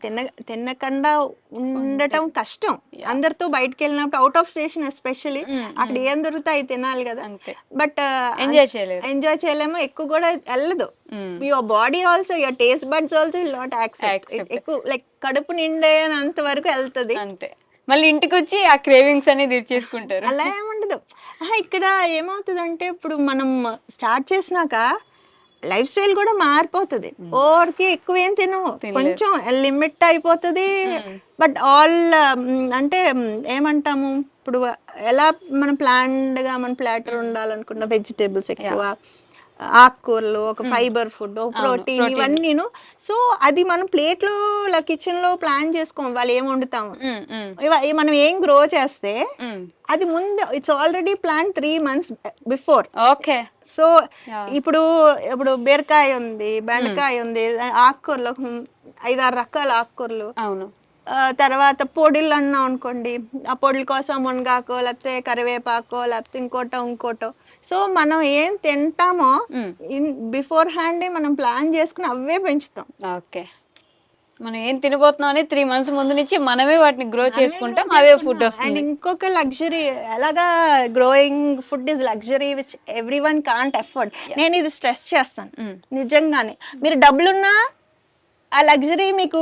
తినకుండా ఉండటం కష్టం. అందరితో బయటకు వెళ్ళినప్పుడు అవుట్ ఆఫ్ స్టేషన్ ఎస్పెషల్లీ అక్కడ ఏం దొరుకుతాయి తినాలి కదా. అంతే. బట్ ఎంజాయ్ చేయలేదు. ఎంజాయ్ చేయలేము, ఎక్కువ కూడా వెళ్ళదు. Your body also, your taste buds also will not accept. ఎక్కువ లైక్ కడుపు నిండేంత వరకు వెళ్తుంది, అంతే. మళ్ళీ ఇంటికి వచ్చి ఆ క్రేవింగ్స్ అనేది తీర్చేసుకుంటారు. అలా ఏముండదు. ఇక్కడ ఏమవుతుందంటే ఇప్పుడు మనం స్టార్ట్ చేసినాక లైఫ్ స్టైల్ కూడా మారిపోతుంది. ఓవర్కి ఎక్కువ ఏం తినవు, కొంచెం లిమిట్ అయిపోతుంది. బట్ ఆల్ అంటే ఏమంటాము, ఇప్పుడు ఎలా మనం ప్లాన్డ్గా మన ప్లాటర్ ఉండాలనుకున్న వెజిటేబుల్స్ ఎక్కువ, ఆకుకూరలు, ఒక ఫైబర్ ఫుడ్, ప్రోటీన్, ఇవన్నీను. సో అది మనం ప్లేట్లో కిచెన్ లో ప్లాన్ చేసుకోం, వాళ్ళు ఏం వండుతాము. మనం ఏం గ్రో చేస్తే అది ముందు it's already plan 3 months before. Okay. So ఇప్పుడు బీరకాయ ఉంది, బెండకాయ ఉంది, ఆకుకూరలు 5-6 రకాల ఆకుకూరలు. అవును. తర్వాత పొడిలు అన్నాం అనుకోండి, ఆ పొడిల కోసం మునగాకో, లేకపోతే కరివేపాకో, లేకపోతే ఇంకోటో. సో మనం ఏం తింటామో బిఫోర్ హ్యాండ్ మనం ప్లాన్ చేసుకుని అవే పెంచుతాం. ఓకే. మనం ఏం తినబోతున్నాం అని 3 months ముందు నుంచి మనమే వాటిని గ్రో చేసుకుంటాం, అవే ఫుడ్ వస్తుంది. అండ్ ఇంకొక లగ్జరీ, ఎలాగా growing food is luxury which every one can't afford. నేను ఇది స్ట్రెస్ చేస్తాను నిజంగానే. మీరు డబ్బులున్నా ఆ లగ్జరీ మీకు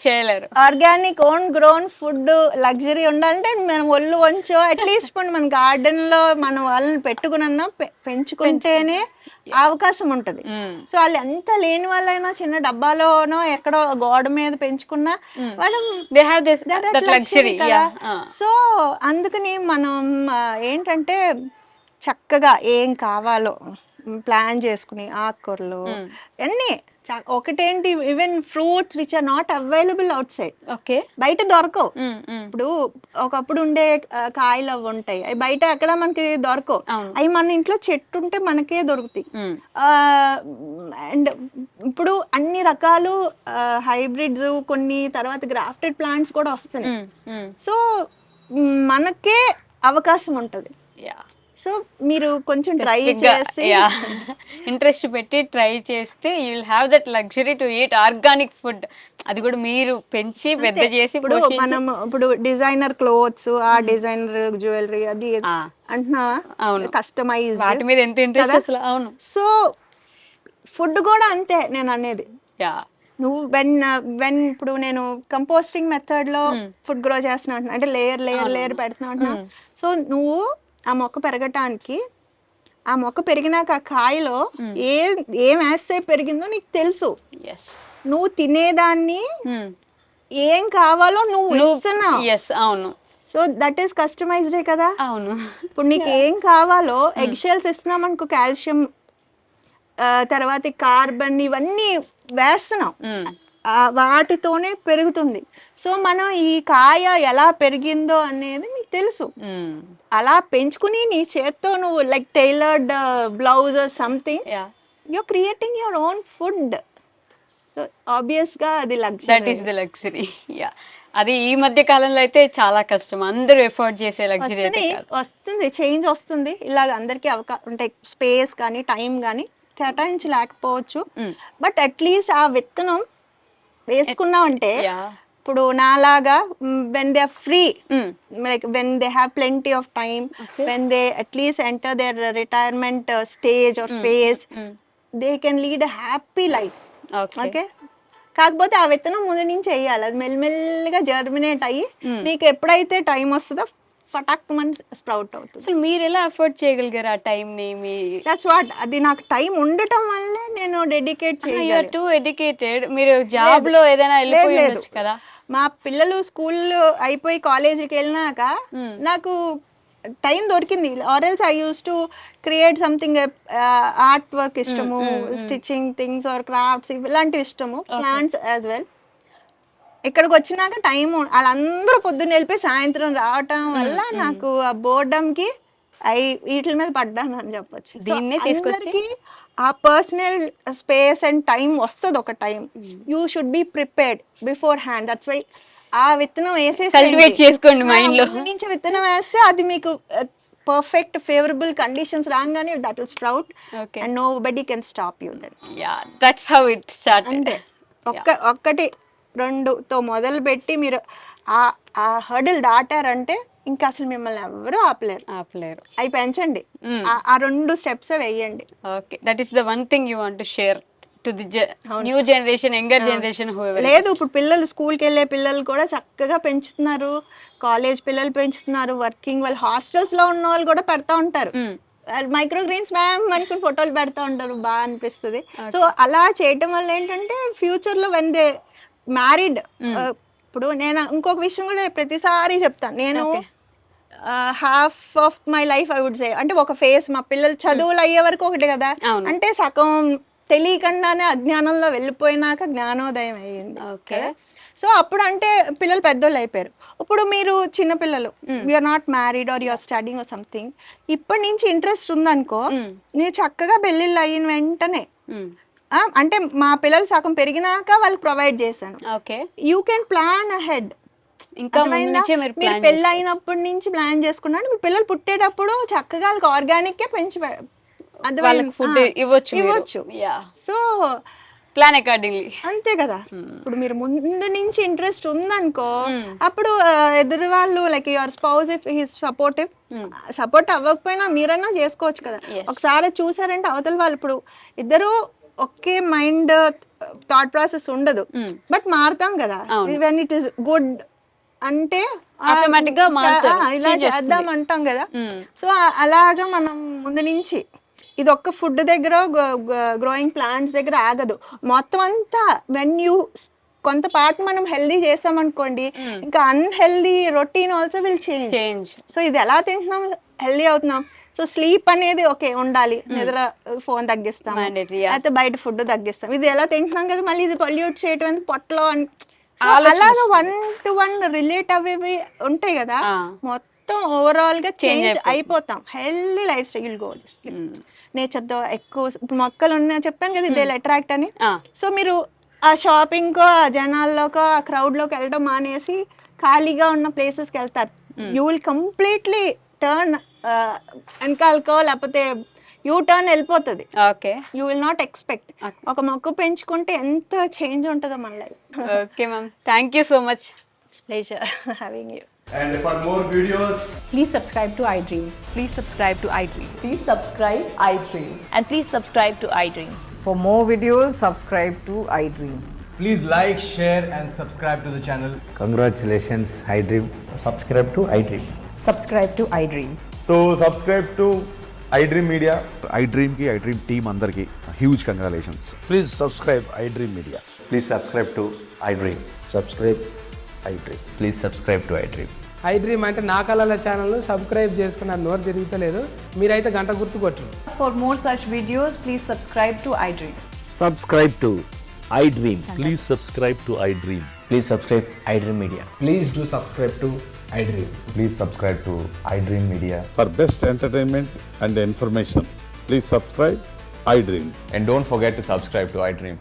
చేయలేరు. Organic own grown food luxury ఉండాలంటే మనం ఒళ్ళు వంచో అట్లీస్ట్ మన గార్డెన్ లో మనం వాళ్ళని పెట్టుకున్నా పెంచుకుంటేనే అవకాశం ఉంటది. సో వాళ్ళు ఎంత లేని వాళ్ళైనా చిన్న డబ్బాలోనో ఎక్కడో గోడ మీద పెంచుకున్నా లగ్జరీ కదా. సో అందుకని మనం ఏంటంటే చక్కగా ఏం కావాలో ప్లాన్ చేసుకుని ఆకుకూరలు అన్నీ ఒకటేంటి, even fruits which are not available outside. Okay. బయట దొరకవు. ఇప్పుడు ఒకప్పుడు ఉండే కాయలు అవి ఉంటాయి, అవి బయట ఎక్కడ మనకి దొరకవు. అవి మన ఇంట్లో చెట్టు ఉంటే మనకే దొరుకుతాయి. అండ్ ఇప్పుడు అన్ని రకాలు హైబ్రిడ్స్, కొన్ని తర్వాత గ్రాఫ్టెడ్ ప్లాంట్స్ కూడా వస్తున్నాయి. సో మనకే అవకాశం ఉంటుంది. సో మీరు కొంచెం ట్రై చేసి ఇంట్రెస్ట్ పెట్టి ట్రై చేస్తే you will have that luxury to eat organic food. అది కూడా మీరు పెంచి పెద్ద చేసి. ఇప్పుడు మనం డిజైనర్ క్లోత్స్, ఆ డిజైనర్ జ్యువెలరీ అది అంటున్నావా, కస్టమైజ్, వాటి మీద ఎంత ఇంట్రెస్ట్ అసలు. అవును. సో ఫుడ్ కూడా అంతే నేను అనేది. నువ్వు వెన్ ఇప్పుడు నేను కంపోస్టింగ్ మెథడ్ లో ఫుడ్ గ్రో చేస్తున్నా అంటే లేయర్ పెడుతున్నా అంటున్నా. సో నువ్వు ఆ మొక్క పెరగటానికి, ఆ మొక్క పెరిగినాక ఆ కాయలో ఏం వేస్తే పెరిగిందో నీకు తెలుసు. నువ్వు తినేదాన్ని ఏం కావాలో నువ్వు ఇస్తున్నావు. అవును. సో దట్ ఈస్ కస్టమైజ్డే కదా. అవును. ఇప్పుడు నీకు ఏం కావాలో ఎగ్ షెల్స్ ఇస్తున్నాం అనుకో, కాల్షియం, తర్వాత కార్బన్, ఇవన్నీ వేస్తున్నాం, వాటితోనే పెరుగుతుంది. సో మనం ఈ కాయ ఎలా పెరిగిందో అనేది నీకు తెలుసు. అలా పెంచుకుని నీ చేత్తో నువ్వు like tailored blouse or something, you are creating your own food. So obvious గా అది luxury. That is the luxury. అది ఈ మధ్య కాలంలో అయితే చాలా కష్టం, అందరూ ఎఫోర్డ్ చేసే లగ్జరీ వస్తుంది, చేంజ్ వస్తుంది. ఇలాగ అందరికీ అవకాశం ఉంటాయి, స్పేస్ కానీ టైం కానీ కేటాయించలేకపోవచ్చు. బట్ అట్లీస్ట్ ఆ విత్తనం వేసుకున్నామంటే, ఇప్పుడు నాలాగా when they are free, like when they have plenty of time, when they at least enter their retirement stage or phase, they can lead a happy life. Okay. కాకపోతే ఆ విత్తనం ముందు నుంచి వేయాలి, అది మెల్లిమెల్లిగా జర్మినేట్ అయ్యి మీకు ఎప్పుడైతే టైం వస్తుందో ఫటాక్ మని స్ప్రౌట్ అవుతుంది. అసలు మీరు ఎలా అఫోర్డ్ చేయగలిగారు ఆ టైంని? దట్స్ వాట్, అది నాకు టైం ఉండటం వల్లే నేను డెడికేట్ చేయగలను. టూ ఎడ్యుకేటెడ్, మీరు జాబ్ లో ఏదైనా వెళ్ళిపోలేదు కదా. మా పిల్లలు స్కూల్ అయిపోయి కాలేజీకి వెళ్ళినాక నాకు టైం దొరికింది. Or else I use to create something, art work ఇష్టము, స్టిచ్చింగ్ థింగ్స్ ఆర్ క్రాఫ్ట్స్ ఇలాంటివి ఇష్టము, ప్లాంట్స్ యాజ్ వెల్. ఇక్కడికి వచ్చినాక టైం వాళ్ళందరూ పొద్దున్న వెళ్ళిపోయి సాయంత్రం రావటం వల్ల నాకు ఆ బోర్డంకి వీటి మీద పడ్డాను అని చెప్పొచ్చు. So, దీన్నే తీసుకొచ్చి అందరికీ ఆ పర్సనల్ స్పేస్ అండ్ టైం వస్తుంది ఒక time. You should be prepared beforehand. That's why ఆ విత్తనం కల్టివేట్ చేసుకోండి మైండ్ లో. ముందు నుంచి విత్తనం వేస్తే అది మీకు పర్ఫెక్ట్ ఫేవరబుల్ కండిషన్స్ రాగానే that will sprout okay and nobody can stop you then. Yeah that's how it start. అంతే ఒక్కటి రెండుతో మొదలు పెట్టి మీరు ఆ హర్డిల్ దాటారంటే ఇంకా అసలు మిమ్మల్ని ఎవరు ఆపలేరు. అవి పెంచండి, ఆ 2 స్టెప్స్ వేయండి. Okay that is the one thing you want to share to the new generation, younger generation. లేదు ఇప్పుడు పిల్లలు స్కూల్కి వెళ్ళే పిల్లలు కూడా చక్కగా పెంచుతున్నారు, కాలేజ్ పిల్లలు పెంచుతున్నారు, వర్కింగ్ వాళ్ళు హాస్టల్స్ లో ఉన్న వాళ్ళు కూడా పెడతా ఉంటారు. మైక్రో గ్రీన్స్ మ్యామ్ అనుకుని ఫోటోలు పెడతా ఉంటారు, బాగా అనిపిస్తుంది. సో అలా చేయటం వల్ల ఏంటంటే ఫ్యూచర్ లో వెన్ దే మ్యారీడ్, ఇప్పుడు నేను ఇంకొక విషయం కూడా ప్రతిసారి చెప్తాను, నేను half of my life I would say, అంటే ఒక ఫేస్ మా పిల్లలు చదువులు అయ్యే వరకు ఒకటి కదా, అంటే సగం తెలియకుండానే అజ్ఞానంలో వెళ్ళిపోయినాక జ్ఞానోదయం అయ్యింది. ఓకే సో అప్పుడు అంటే పిల్లలు పెద్దోళ్ళు అయిపోయారు. ఇప్పుడు మీరు చిన్నపిల్లలు, you are not married or you are studying or something, ఇప్పటి నుంచి ఇంట్రెస్ట్ ఉందనుకో, నేను చక్కగా పెళ్ళిళ్ళు అయిన వెంటనే, అంటే మా పిల్లలు సగం పెరిగినాక వాళ్ళకి ప్రొవైడ్ చేశాను. Okay you can plan ahead. ఇంకా మీరు పెళ్ళి అయినప్పటి నుంచి ప్లాన్ చేసుకున్నాను, మీ పిల్లలు పుట్టేటప్పుడు చక్కగా వాళ్ళకి ఆర్గానిక్ పెంచి ఫుడ్ ఇవ్వచ్చు. సో ప్లాన్ అకార్డింగ్లీ, అంతే కదా. ఇప్పుడు మీరు ముందు నుంచి ఇంట్రెస్ట్ ఉందనుకో, అప్పుడు ఎదురు వాళ్ళు like your spouse if he's supportive, support అవ్వకపోయినా మీరైనా చేసుకోవచ్చు కదా. ఒకసారి చూసారంటే అవతల వాళ్ళు, ఇప్పుడు ఇద్దరు ఒకే మైండ్ థాట్ ప్రాసెస్ ఉండదు, బట్ మారుతాం కదా. వెన్ ఇట్ ఈస్ గుడ్ అంటే ఆటోమేటిక్ గా ఇలా చేద్దాం అంటాం కదా. సో అలాగా మనం ముందు నుంచి ఇది ఒక్క ఫుడ్ దగ్గర, గ్రోయింగ్ ప్లాంట్స్ దగ్గర ఆగదు, మొత్తం అంతా. వెన్ యూ కొంత పార్ట్ మనం హెల్దీ చేసామనుకోండి, ఇంకా unhealthy routine also will change. So ఇది ఎలా తింటున్నాం, హెల్దీ అవుతున్నాం. సో స్లీప్ అనేది ఓకే ఉండాలి, నిద్ర, ఫోన్ తగ్గిస్తాం, అయితే బయట ఫుడ్ తగ్గిస్తాం. ఇది ఎలా తింటున్నాం కదా, మళ్ళీ ఇది పొల్యూట్ చేయటం ఎందుకు పొట్టలో అని. అలాగా 1-to-1 రిలేట్ అవి ఉంటాయి కదా, మొత్తం ఓవరాల్ గా చేంజ్ అయిపోతాం. Healthy life style go, just nature తో ఎక్కువ. ఇప్పుడు మొక్కలు ఉన్నాయి చెప్పాను కదా, దే అట్రాక్ట్ అని. సో మీరు ఆ షాపింగ్ కో, ఆ జనాల్లోకో, ఆ క్రౌడ్ లోకి వెళ్ళడం మానేసి ఖాళీగా ఉన్న ప్లేసెస్కి వెళ్తారు. యూ విల్ కంప్లీట్లీ టర్న్ వెనకాలకో, లేకపోతే యూ టర్న్ వెళ్ళిపోతుంది. Okay you will not expect. ఒక మొక్క పెంచుకుంటే ఎంత చేంజ్ ఉంటుందో మన life. Okay ma'am, thank you so much. It's pleasure having you. And for more videos, Please subscribe to iDream. Please subscribe to iDream. Please subscribe iDream. And please subscribe to iDream. For more videos, subscribe to iDream. please like, share and subscribe to the channel. Congratulations, iDream. Subscribe to iDream. Subscribe to iDream. So subscribe to iDream Media. iDream ki iDream team andarki huge congratulations. Please subscribe iDream Media. Please subscribe to iDream. Subscribe iDream. Please subscribe to iDream. iDream అంటే నా కళల channel subscribe చేసుకున్న నోరు తిరుగుతలేదు, మీరైతే గంట గుర్తు కొట్టరు. For more such videos, please subscribe to iDream. Subscribe to iDream. Please subscribe to iDream. Please subscribe iDream Media. Please do subscribe to iDream. Please subscribe to iDream Media. For best entertainment and information, please subscribe iDream. And don't forget to subscribe to iDream.